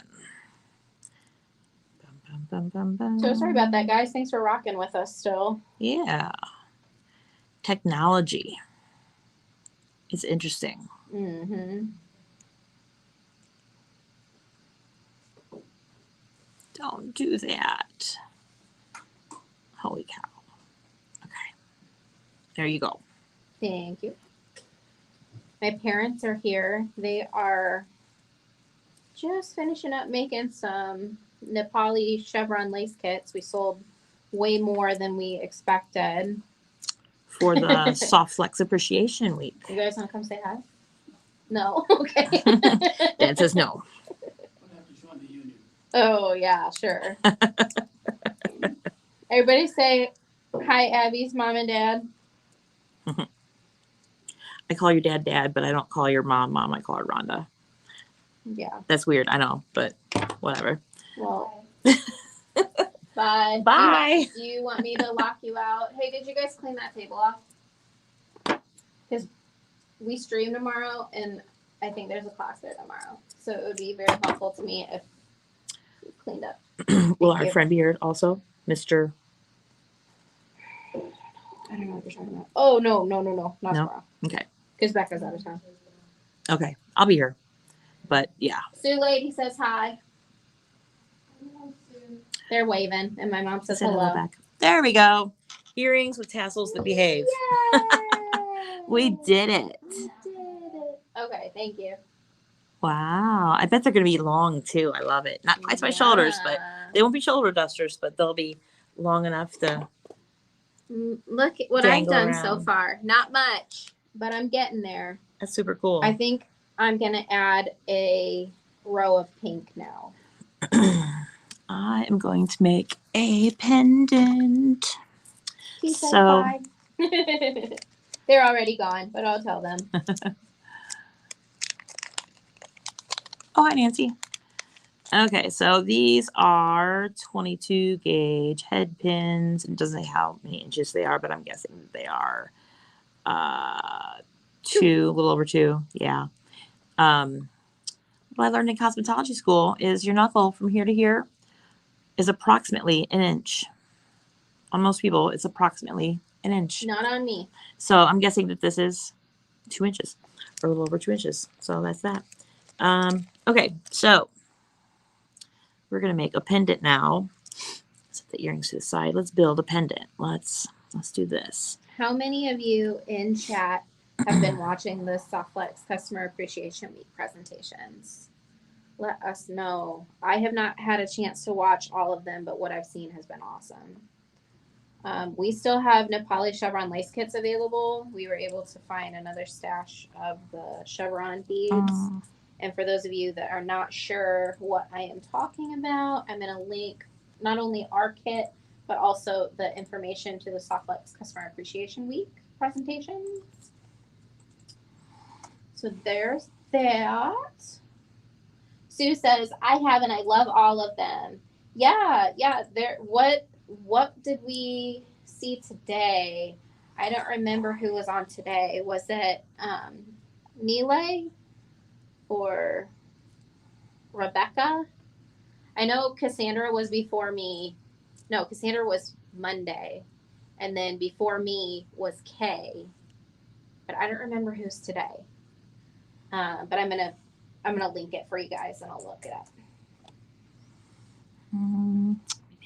Bum, bum, bum, bum. So sorry about that, guys. Thanks for rocking with us still. Yeah. Technology. It's interesting. Mm-hmm. Don't do that. Holy cow. Okay. There you go. Thank you. My parents are here. They are just finishing up making some Nepali chevron lace kits. We sold way more than we expected. For the Soft Flex Appreciation Week. You guys want to come say hi? No? Okay. Dad says no. Oh, yeah, sure. Everybody say hi, Abby's mom and dad. I call your dad Dad, but I don't call your mom Mom. I call her Rhonda. Yeah. That's weird. I know, but whatever. Well, bye. Bye. Do you want me to lock you out? Hey, did you guys clean that table off? Because we stream tomorrow, and I think there's a class there tomorrow. So it would be very helpful to me if you cleaned up. Will our friend be here also? Mr. I don't know what you're talking about. Oh, no. Not tomorrow. Okay. Because Becca's out of town. Okay. I'll be here. But yeah. Sue Lady says hi. They're waving, and my mom says hello. Back. There we go. Earrings with tassels that behave. We did it. We did it. Okay, thank you. Wow. I bet they're going to be long too. I love it. Not quite my shoulders, but they won't be shoulder dusters, but they'll be long enough to. Look at what I've done around. so far. Not much, but I'm getting there. That's super cool. I think I'm going to add a row of pink now. I am going to make a pendant. He said bye. They're already gone, but I'll tell them. Oh, hi, Nancy. Okay, so these are 22 gauge head pins. It doesn't say how many inches they are, but I'm guessing that they are a little over 2. Yeah. What I learned in cosmetology school is your knuckle from here to here is approximately an inch. On most people, it's approximately an inch. Not on me. So I'm guessing that this is 2 inches or a little over 2 inches. So that's that. Okay, so we're going to make a pendant now. Set the earrings to the side. Let's build a pendant. Let's do this. How many of you in chat have been watching the SoftFlex Customer Appreciation Week presentations? Let us know. I have not had a chance to watch all of them, but what I've seen has been awesome. We still have Nepali chevron lace kits available. We were able to find another stash of the chevron beads. And for those of you that are not sure what I am talking about, I'm going to link not only our kit, but also the information to the SoftFlex Customer Appreciation Week presentations. So there's that. Sue says, I have, and I love all of them. Yeah. What did we see today? I don't remember who was on today. Was it Nile or Rebecca? I know Cassandra was before me. No, Cassandra was Monday, and then before me was Kay, but I don't remember who's today. But I'm gonna link it for you guys, and I'll look it up. Maybe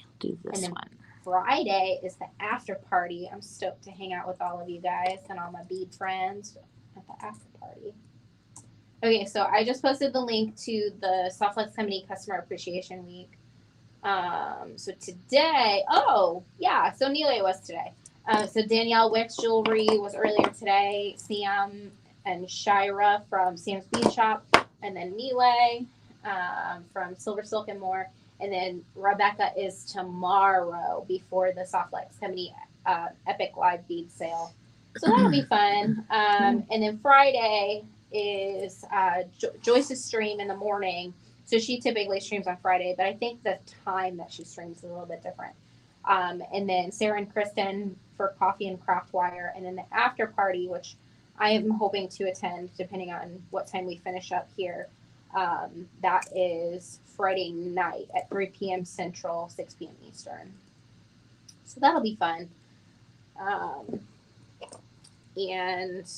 I'll do And this then one. Friday is the after party. I'm stoked to hang out with all of you guys and all my bead friends at the after party. Okay, so I just posted the link to the Softlex Company Customer Appreciation Week. So today, so Neely was today. So Danielle Wicks Jewelry was earlier today. Sam and Shira from Sam's Bead Shop, and then Neely from Silver Silk and More. And then Rebecca is tomorrow before the Softlex Company Epic Live Bead Sale. So that'll be fun. And then Friday is Joyce's stream in the morning. So she typically streams on Friday, but I think the time that she streams is a little bit different. And then Sarah and Kristen for Coffee and Craft Wire. And then the after party, which I am hoping to attend depending on what time we finish up here. That is Friday night at 3 p.m. Central, 6 p.m. Eastern. So that'll be fun. And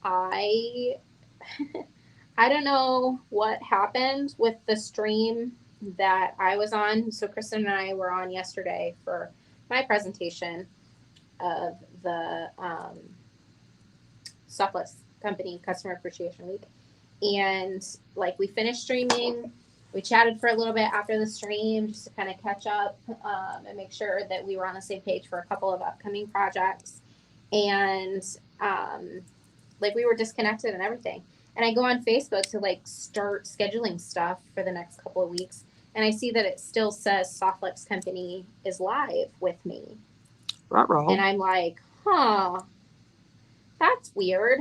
I don't know what happened with the stream that I was on. So Kristen and I were on yesterday for my presentation of the Softlex Company Customer Appreciation Week. And like we finished streaming, we chatted for a little bit after the stream just to kind of catch up and make sure that we were on the same page for a couple of upcoming projects. And like we were disconnected and everything. And I go on Facebook to like start scheduling stuff for the next couple of weeks. And I see that it still says Softlex Company is live with me. Ruh-roh. And I'm like, that's weird.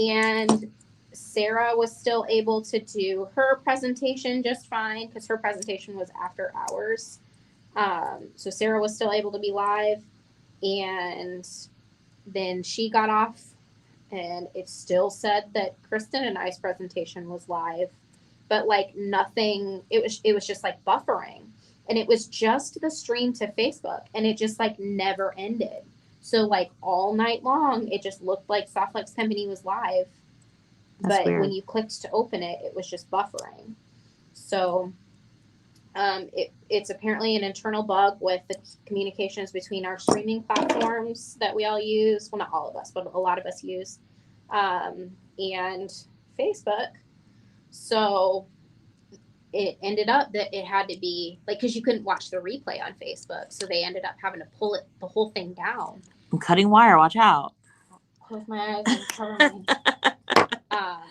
And Sarah was still able to do her presentation just fine because her presentation was after hours. So Sarah was still able to be live. And then she got off and it still said that Kristen and I's presentation was live, but like nothing, it was just like buffering, and it was just the stream to Facebook, and it just like never ended. So like all night long, it just looked like Softlex Company was live, That's but weird. when you clicked to open it, it was just buffering. So it's apparently an internal bug with the communications between our streaming platforms that we all use. Well, not all of us, but a lot of us use, and Facebook. So it ended up that it had to be like, because you couldn't watch the replay on Facebook. So they ended up having to pull the whole thing down. I'm cutting wire. Watch out. Close my eyes and cover my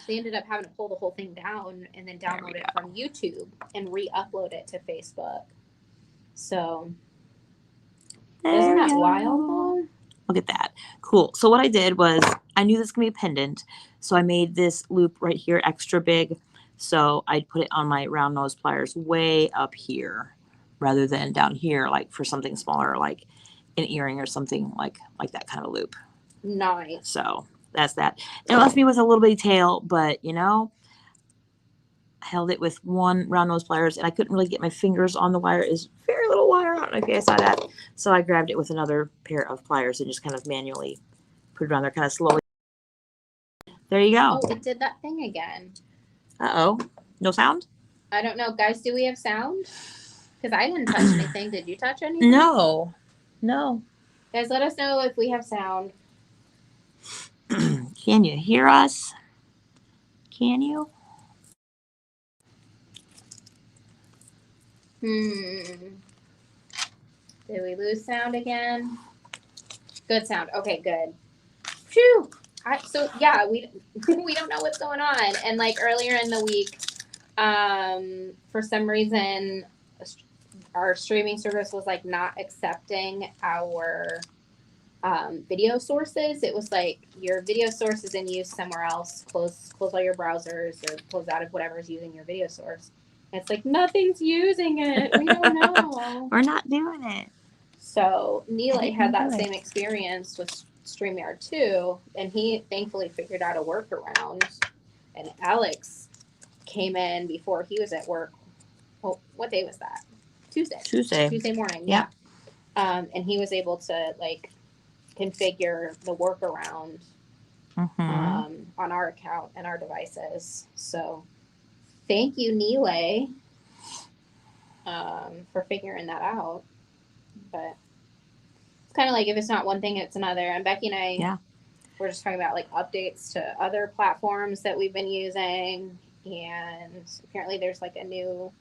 So they ended up having to pull the whole thing down and then download it from YouTube and re-upload it to Facebook. So isn't that wild though? Look at that. Cool. So what I did was I knew this was going to be a pendant. So I made this loop right here extra big. So I'd put it on my round nose pliers way up here rather than down here, like for something smaller, like an earring or something like that kind of loop. Nice. So that's that. It left me with a little bitty tail, but you know, I held it with one round nose pliers and I couldn't really get my fingers on the wire. Is very little wire. I don't know if you guys saw that. So I grabbed it with another pair of pliers and just kind of manually put it on there kind of slowly. There you go. Oh, it did that thing again. Uh-oh. No sound? I don't know. Guys, do we have sound? Because I didn't touch anything. Did you touch anything? No. Guys, let us know if we have sound. Can you hear us? Can you? Did we lose sound again? Good sound. Okay, good. Phew. We we don't know what's going on. And like earlier in the week, for some reason, our streaming service was like not accepting our video sources. It was like your video source is in use somewhere else. Close all your browsers or close out of whatever is using your video source. And it's like nothing's using it. We don't know. We're not doing it. So Neely had that same experience with StreamYard too, and he thankfully figured out a workaround. And Alex came in before he was at work. Well, what day was that? Tuesday morning. Yeah. And he was able to like configure the workaround on our account and our devices. So thank you, Nile, for figuring that out. But it's kind of like if it's not one thing, it's another. And Becky and I, we're just talking about like updates to other platforms that we've been using. And apparently there's like a new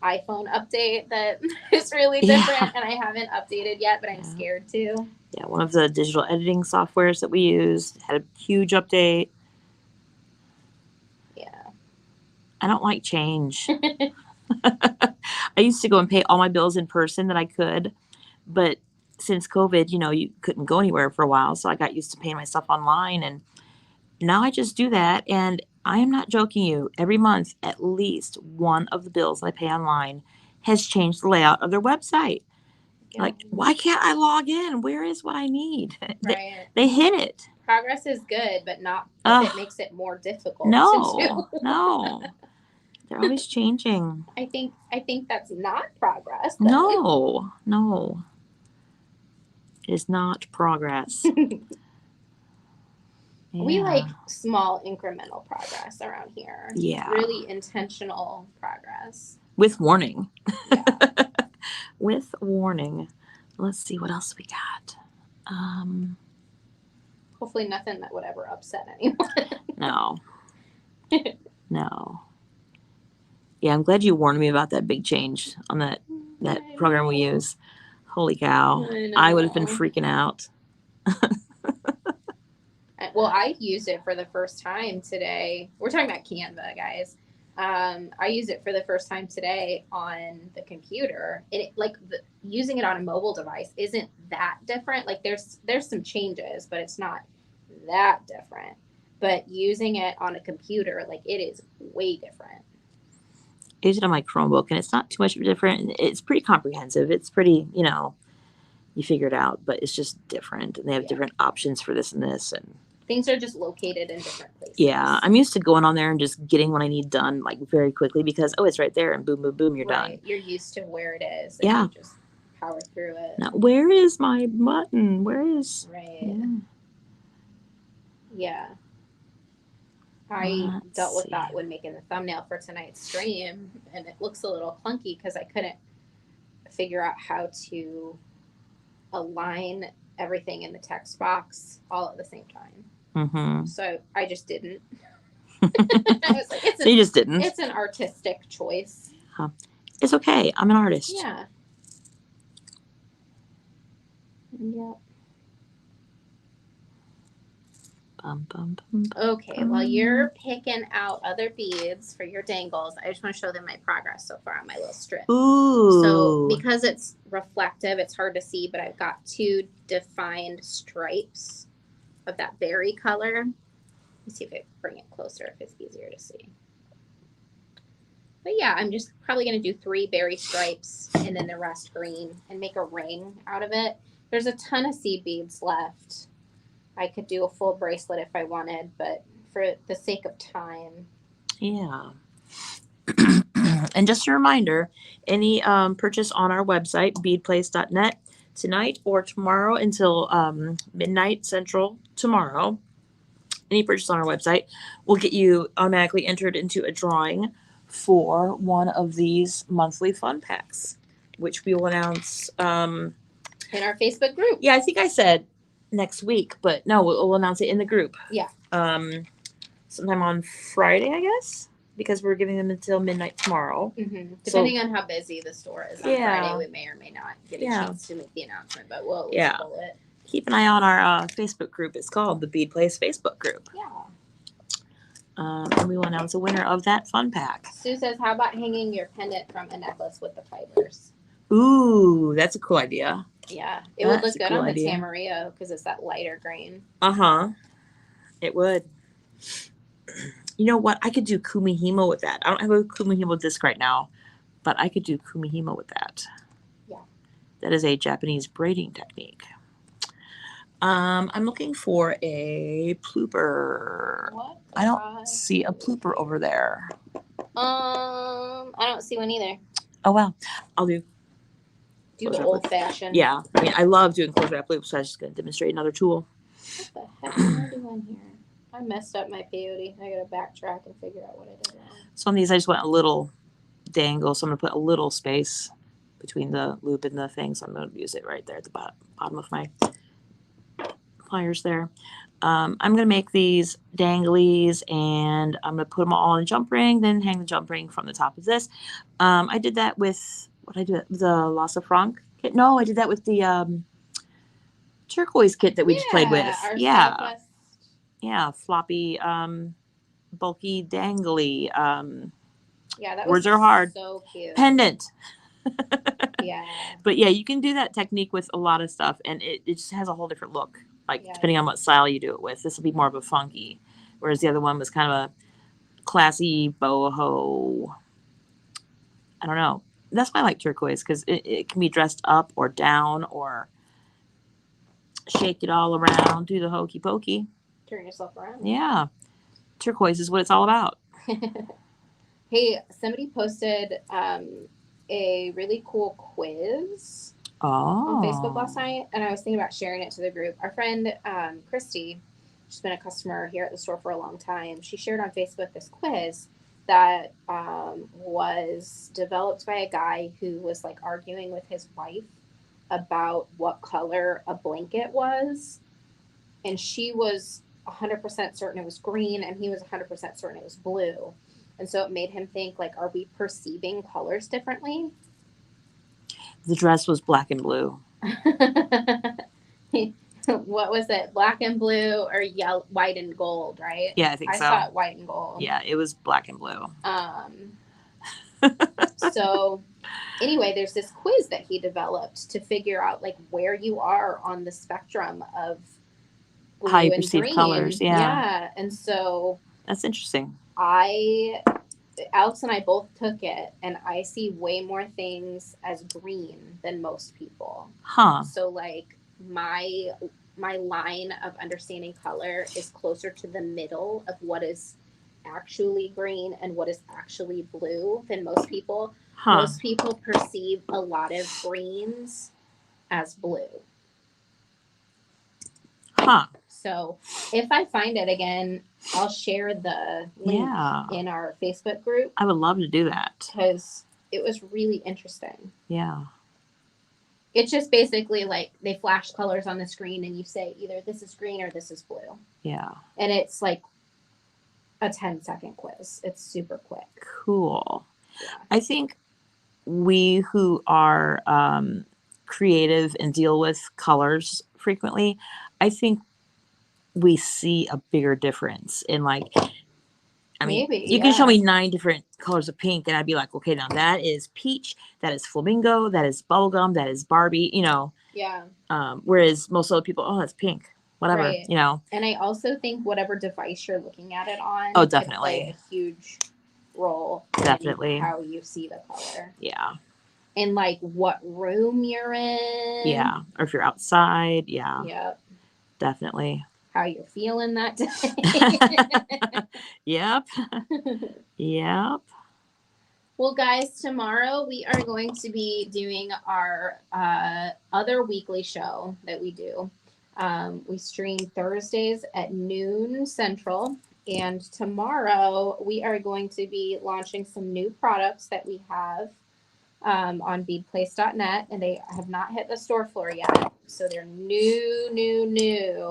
iPhone update that is really different, and I haven't updated yet, but I'm scared to. Yeah, one of the digital editing softwares that we used had a huge update. Yeah. I don't like change. I used to go and pay all my bills in person that I could, but since COVID, you couldn't go anywhere for a while, so I got used to paying my stuff online, and now I just do that, and I am not joking you. Every month, at least one of the bills I pay online has changed the layout of their website. Yeah. Like, why can't I log in? Where is what I need? Right. They hit it. Progress is good, but not if it makes it more difficult to do. No. They're always changing. I think that's not progress. No. It is not progress. We like small incremental progress around here. Yeah. Really intentional progress. With warning. Yeah. With warning. Let's see what else we got. Hopefully nothing that would ever upset anyone. No. No. Yeah, I'm glad you warned me about that big change on that program we use. Holy cow. I would have been freaking out. Well, I used it for the first time today. We're talking about Canva, guys. I used it for the first time today on the computer. And using it on a mobile device isn't that different. Like there's some changes, but it's not that different. But using it on a computer, like it is way different. I use it on my Chromebook, and it's not too much different. It's pretty comprehensive. It's pretty, you figure it out, but it's just different. And they have different options for this and this. And things are just located in different places. Yeah, I'm used to going on there and just getting what I need done like very quickly because, it's right there, and boom, boom, boom, you're done. You're used to where it is. And you just power through it. Now, where is my button? Where is... Right. Yeah. I dealt with that when making the thumbnail for tonight's stream, and it looks a little clunky because I couldn't figure out how to align everything in the text box all at the same time. Mm-hmm. So I just didn't. I was like, you just didn't. It's an artistic choice. Huh. It's okay. I'm an artist. Yeah. Yep. Okay, while you're picking out other beads for your dangles, I just want to show them my progress so far on my little strip. Ooh. So because it's reflective, it's hard to see, but I've got 2 defined stripes of that berry color. Let me see if I bring it closer, if it's easier to see. But yeah, I'm just probably going to do 3 berry stripes and then the rest green and make a ring out of it. There's a ton of seed beads left. I could do a full bracelet if I wanted, but for the sake of time. Yeah. And just a reminder, any purchase on our website, beadplace.net, tonight or tomorrow until midnight Central tomorrow, any purchase on our website will get you automatically entered into a drawing for one of these monthly fun packs, which we will announce in our Facebook group. Yeah, I think I said next week, but no, we'll announce it in the group. Yeah. Sometime on Friday, I guess, because we're giving them until midnight tomorrow. Mm-hmm. Depending on how busy the store is on Friday, we may or may not get a chance to make the announcement, but we'll at least pull it. Keep an eye on our Facebook group. It's called the Bead Place Facebook group. Yeah. And we will announce a winner of that fun pack. Sue says, how about hanging your pendant from a necklace with the fibers? Ooh, that's a cool idea. Yeah, it would look good on the Tamarillo because it's that lighter green. It would. You know what? I could do Kumihimo with that. I don't have a Kumihimo disc right now, but I could do Kumihimo with that. Yeah. That is a Japanese braiding technique. I'm looking for a plooper. What? I don't see a plooper over there. I don't see one either. Oh, well. I'll do Do the close wrap old loop. fashioned. Yeah, I mean, I love doing close wrap loops, so I was just going to demonstrate another tool. What the heck am I doing here? I messed up my peyote. I gotta backtrack and figure out what I did wrong. So on these, I just want a little dangle, so I'm going to put a little space between the loop and the thing, so I'm going to use it right there at the bottom of my pliers there. I'm going to make these danglies, and I'm going to put them all in a jump ring, then hang the jump ring from the top of this. I did that with, what did I do? The Lassa Franc kit? No, I did that with the turquoise kit that we just played with. Our Yeah. Southwest. Yeah, floppy, bulky, dangly. Yeah, that Words was are hard. so cute. Pendant. Yeah. But yeah, you can do that technique with a lot of stuff, and it just has a whole different look. Like, Yeah. depending on what style you do it with. This will be more of a funky, whereas the other one was kind of a classy boho. I don't know. That's why I like turquoise, because it can be dressed up or down or shake it all around, do the hokey pokey. Turn yourself around. Yeah. Turquoise is what it's all about. Hey, somebody posted a really cool quiz on Facebook last night, and I was thinking about sharing it to the group. Our friend Christy, she's been a customer here at the store for a long time. She shared on Facebook this quiz that was developed by a guy who was like arguing with his wife about what color a blanket was, and she was 100% certain it was green, and he was 100% certain it was blue. And so it made him think, like, are we perceiving colors differently? The dress was black and blue. What was it? Black and blue or yellow, white and gold, right? Yeah, I think so. I thought white and gold. Yeah, it was black and blue. So anyway, there's this quiz that he developed to figure out like where you are on the spectrum of blue how you and perceive green. colors. Yeah. And so That's interesting. Alex and I both took it, and I see way more things as green than most people. Huh. So like my line of understanding color is closer to the middle of what is actually green and what is actually blue than most people. Huh. Most people perceive a lot of greens as blue. Huh. So if I find it again, I'll share the link in our Facebook group. I would love to do that. Because it was really interesting. Yeah. It's just basically like they flash colors on the screen and you say either this is green or this is blue. Yeah. And it's like a 10-second quiz. It's super quick. Cool. Yeah. I think we who are creative and deal with colors frequently, I think we see a bigger difference in like, I mean, maybe, you can show me 9 different colors of pink and I'd be like, okay, now that is peach, that is flamingo, that is bubblegum, that is Barbie, you know. Yeah. Whereas most other people, oh, that's pink, whatever, right. you know. And I also think whatever device you're looking at it on, oh, definitely, play a huge role definitely in how you see the color. Yeah. And like what room you're in. Yeah. Or if you're outside. Yeah. Yep. Definitely. How you're feeling that day. Yep. Yep. Well, guys, tomorrow we are going to be doing our other weekly show that we do. We stream Thursdays at noon Central. And tomorrow we are going to be launching some new products that we have on beadplace.net, and they have not hit the store floor yet. So they're new.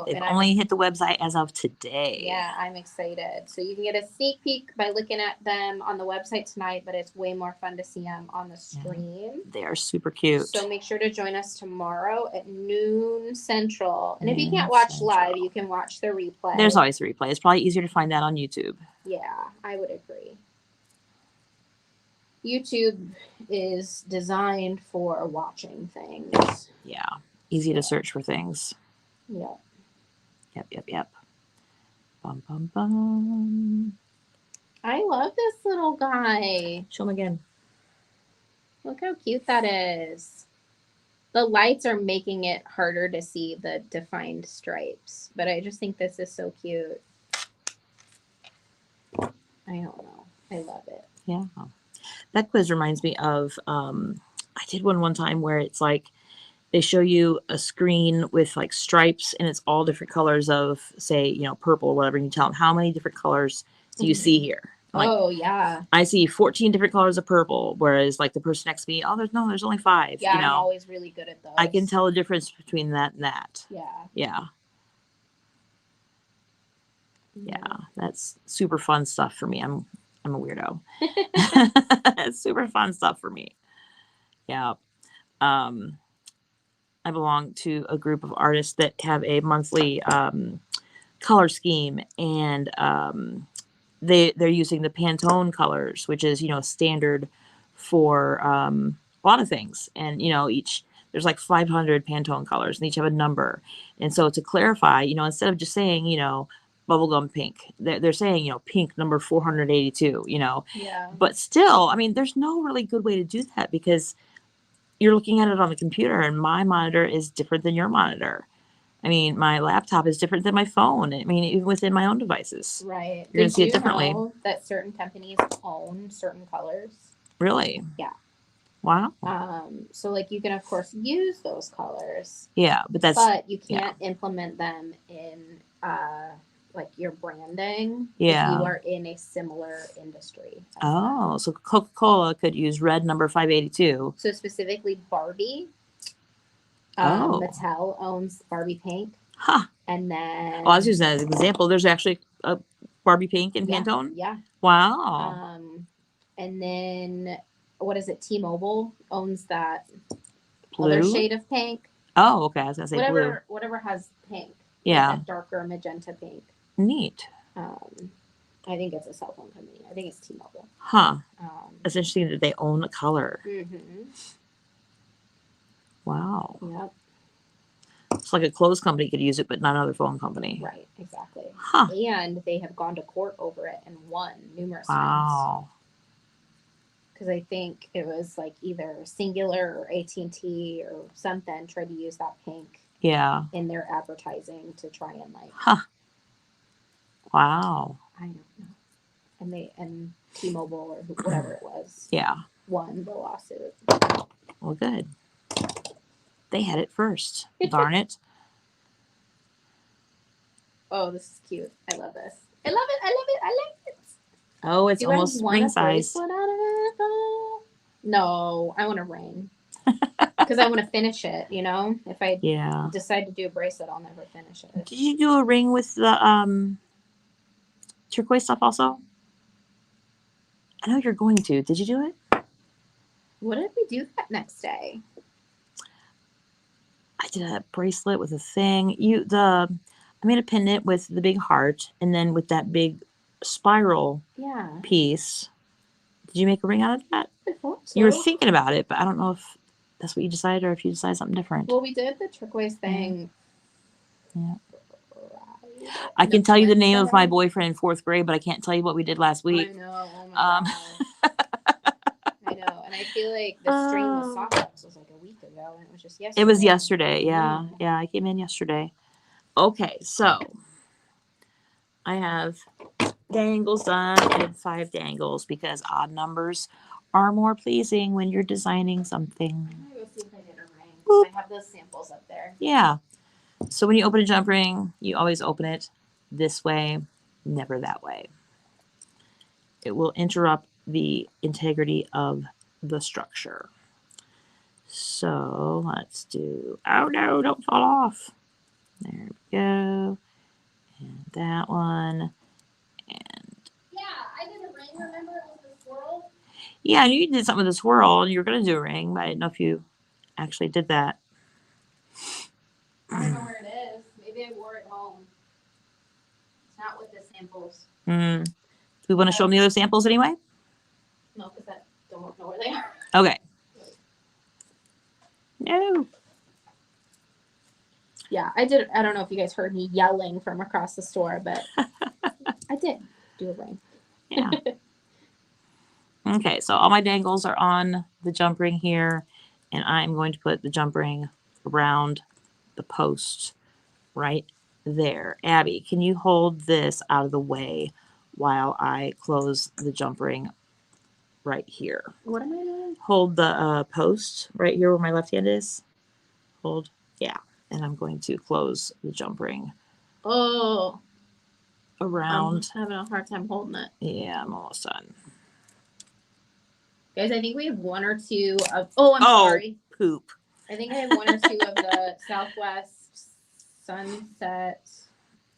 They've only hit the website as of today. Yeah, I'm excited. So you can get a sneak peek by looking at them on the website tonight, but it's way more fun to see them on the stream. They are super cute. So make sure to join us tomorrow at noon Central. And if you can't watch live, you can watch the replay. There's always a replay. It's probably easier to find that on YouTube. Yeah, I would agree. YouTube is designed for watching things. Yeah. Easy to search for things. Yeah. Yep. Bum, bum, bum. I love this little guy. Show him again. Look how cute that is. The lights are making it harder to see the defined stripes, but I just think this is so cute. I don't know. I love it. Yeah. That quiz reminds me of I did one time where it's like they show you a screen with like stripes and it's all different colors of, say, you know, purple or whatever. And you tell them how many different colors do you see here? I'm like, Oh yeah. I see 14 different colors of purple, whereas like the person next to me, oh, there's only 5. Yeah, you know, I'm always really good at those. I can tell the difference between that and that. Yeah. Yeah. Yeah, that's super fun stuff for me. I'm a weirdo. It's super fun stuff for me. Yeah. I belong to a group of artists that have a monthly color scheme, and they're using the Pantone colors, which is, you know, standard for a lot of things. And you know, there's like 500 Pantone colors, and each have a number. And so to clarify, you know, instead of just saying, you know, bubblegum pink, they're saying, you know, pink number 482. You know, Yeah. but still, I mean, there's no really good way to do that because you're looking at it on the computer, and my monitor is different than your monitor. I mean, my laptop is different than my phone. I mean, even within my own devices. Right. You're going to see it differently. Know that certain companies own certain colors? Really? Yeah. Wow. So like you can of course use those colors. Yeah, but you can't implement them in like your branding Yeah. if you are in a similar industry. Oh, so Coca-Cola could use red number 582. So specifically Barbie. Mattel owns Barbie pink. Huh. And then I was using that as an example. There's actually a Barbie pink in Pantone? Yeah. Wow. And then what is it? T-Mobile owns that Blue? other shade of pink. Oh, okay. I was gonna say blue. Whatever has pink. Yeah. Like that darker magenta pink. Neat. I think it's a cell phone company. I think it's T-Mobile. Huh. It's interesting that they own the color. Mm-hmm. Wow. Yep. It's like a clothes company could use it, but not another phone company. Right. Exactly. Huh. And they have gone to court over it and won numerous times. Wow. Because I think it was like either Singular or AT&T or something tried to use that pink. Yeah. In their advertising to try and like. Huh. Wow. I don't know. And T-Mobile or whatever it was. Yeah. Won the lawsuit. Well, good. They had it first. Darn it. Oh, this is cute. I love this. I love it. Oh, it's almost ring size. Out of it, though? No, I want a ring. Because I want to finish it, you know? If I decide to do a bracelet, I'll never finish it. Did you do a ring with the turquoise stuff also? I know you're going to. Did you do it? What did we do that next day? I did a bracelet with a thing. I made a pendant with the big heart, and then with that big spiral piece. Did you make a ring out of that? I thought so. You were thinking about it, but I don't know if that's what you decided or if you decided something different. Well, we did the turquoise thing. Yeah. I can tell you the name of my boyfriend in 4th grade, but I can't tell you what we did last week. I know. Oh my God. I know. And I feel like the stream with sockets was like a week ago, and it was just yesterday. It was yesterday. Yeah. Yeah. I came in yesterday. Okay. So I have dangles done. I did 5 dangles because odd numbers are more pleasing when you're designing something. I'm going to go see if I did a ring. Boop. I have those samples up there. Yeah. So when you open a jump ring, you always open it this way, never that way. It will interrupt the integrity of the structure. So let's do, oh no, don't fall off. There we go. And that one. And yeah, I did a ring, remember it was the swirl? Yeah, I knew you did something with a swirl and you were going to do a ring, but I didn't know if you actually did that. I don't know where it is. Maybe I wore it home. It's not with the samples. Do we want to show them the other samples anyway? No, because I don't know where they are. Okay. No. Yeah, I did. I don't know if you guys heard me yelling from across the store, but I did do a ring. Yeah. Okay, so all my dangles are on the jump ring here, and I'm going to put the jump ring around the post right there. Abby, can you hold this out of the way while I close the jump ring right here? What am I doing? hold the post right here where my left hand is. Hold. Yeah. And I'm going to close the jump ring. Oh. Around. I'm having a hard time holding it. Yeah, I'm almost done. Guys, I think we have one or two of. Oh, I'm sorry. Poop. I think I have one or two of the Southwest Sunset.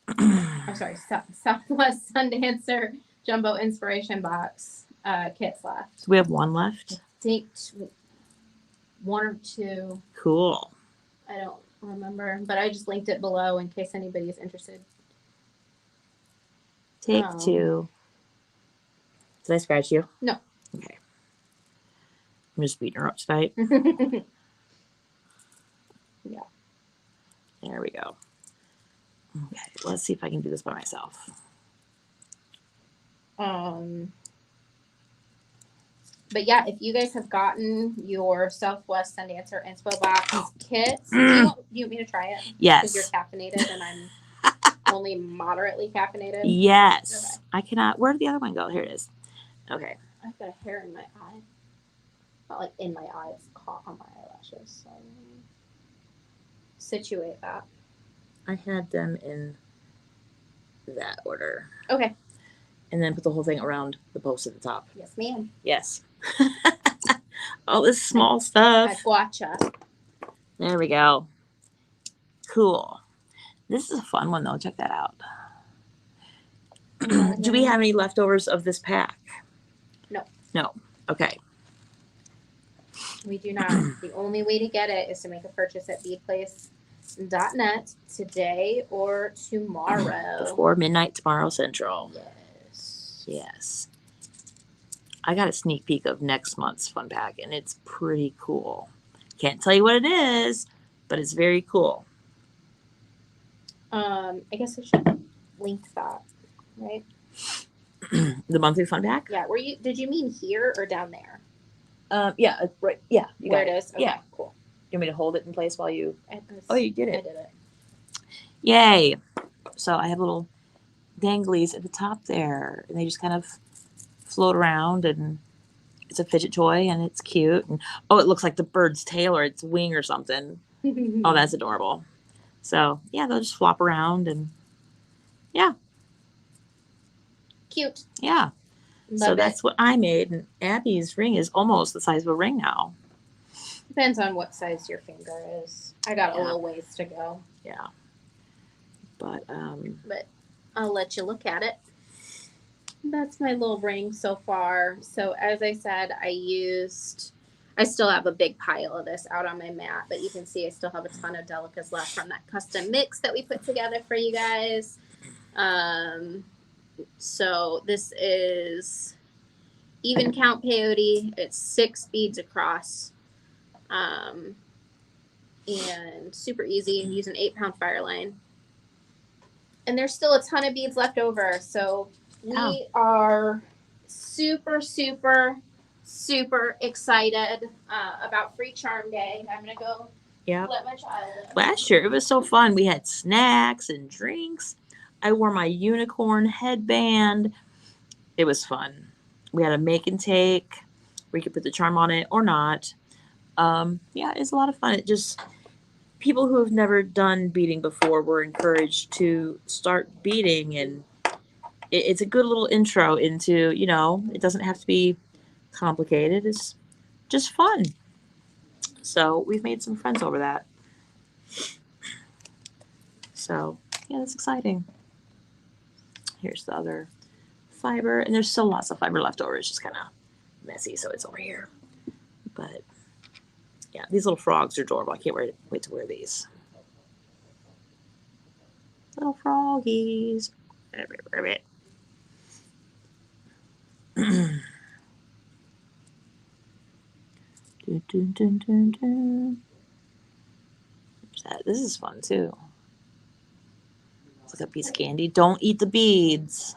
I'm sorry, Southwest Sundancer Jumbo Inspiration Box kits left. We have one left. I think one or two. Cool. I don't remember, but I just linked it below in case anybody is interested. Take 2. Did I scratch you? No. Okay. I'm just beating her up tonight. Yeah. There we go. Okay, let's see if I can do this by myself. But yeah, if you guys have gotten your Southwest Sundancer Inspo Box kits, do you want me to try it? Yes. Because you're caffeinated and I'm only moderately caffeinated. Yes. Okay. I cannot. Where did the other one go? Here it is. Okay. I've got a hair in my eye. Not like in my eye, it's caught on my eyelashes. So situate that. I had them in that order. Okay. And then put the whole thing around the post at the top. Yes, ma'am. Yes. All this small stuff. I gotcha. There we go. Cool. This is a fun one, though. Check that out. Do we have any leftovers of this pack? No. No. Okay. We do not. The only way to get it is to make a purchase at beadplace.net today or tomorrow. Before midnight tomorrow Central. Yes. Yes. I got a sneak peek of next month's fun pack, and it's pretty cool. Can't tell you what it is, but it's very cool. I guess I should link that, right? The monthly fun pack? Yeah. Did you mean here or down there? Yeah, right. Yeah. Where it is? Okay, yeah. Cool. You want me to hold it in place while you... Oh, you did it. I did it. Yay. So I have little danglies at the top there, and they just kind of float around, and it's a fidget toy, and it's cute. And it looks like the bird's tail or its wing or something. Oh, that's adorable. So yeah, they'll just flop around, and yeah. Cute. Yeah. Love that's what I made, and Abby's ring is almost the size of a ring now. Depends on what size your finger is. I got a little ways to go. Yeah. But I'll let you look at it. That's my little ring so far. So as I said, I still have a big pile of this out on my mat, but you can see I still have a ton of delicas left from that custom mix that we put together for you guys. So this is even count peyote. It's 6 beads across. And super easy. Use an 8-pound fire line. And there's still a ton of beads left over. So we are super, super, super excited about Free Charm Day. I'm going to go let my child in. Last year, it was so fun. We had snacks and drinks. I wore my unicorn headband. It was fun. We had a make and take where you could put the charm on it or not. It's a lot of fun. It just, people who have never done beading before were encouraged to start beading, and it's a good little intro into, it doesn't have to be complicated. It's just fun. So we've made some friends over that. So yeah, that's exciting. Here's the other fiber, and there's still lots of fiber left over. It's just kind of messy, so it's over here. But yeah, these little frogs are adorable. I can't wait to wear these. Little froggies. Rabbit. Dun, dun, dun, dun, dun. This is fun too. It's like a piece of candy. Don't eat the beads.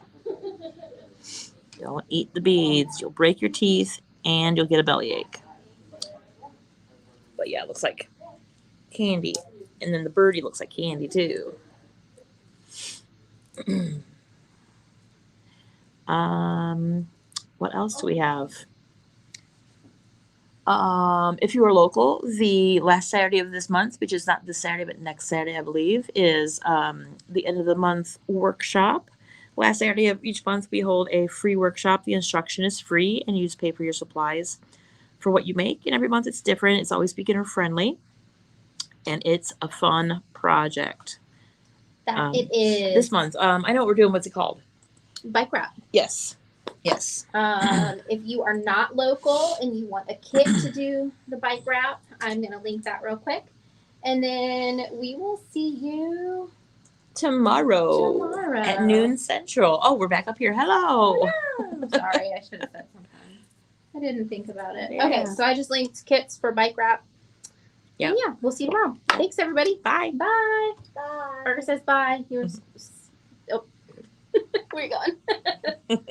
Don't eat the beads. You'll break your teeth and you'll get a bellyache. But yeah, it looks like candy. And then the birdie looks like candy too. What else do we have? If you are local, the last Saturday of this month, which is not this Saturday, but next Saturday, I believe, is the end of the month workshop. Last Saturday of each month, we hold a free workshop. The instruction is free, and you just pay for your supplies for what you make. And every month it's different. It's always beginner friendly, and it's a fun project. It is. This month, I know what we're doing. What's it called? Bike wrap. Yes. Yes. If you are not local and you want a kit to do the bike wrap, I'm going to link that real quick. And then we will see you tomorrow at noon Central. Oh, we're back up here. Hello. Hello. Sorry, I should have said something. I didn't think about it. Yeah. Okay, so I just linked kits for bike wrap. Yeah. And yeah, we'll see you tomorrow. Thanks, everybody. Bye. Bye. Bye. Burger says bye. Yours. Oh. Where you going?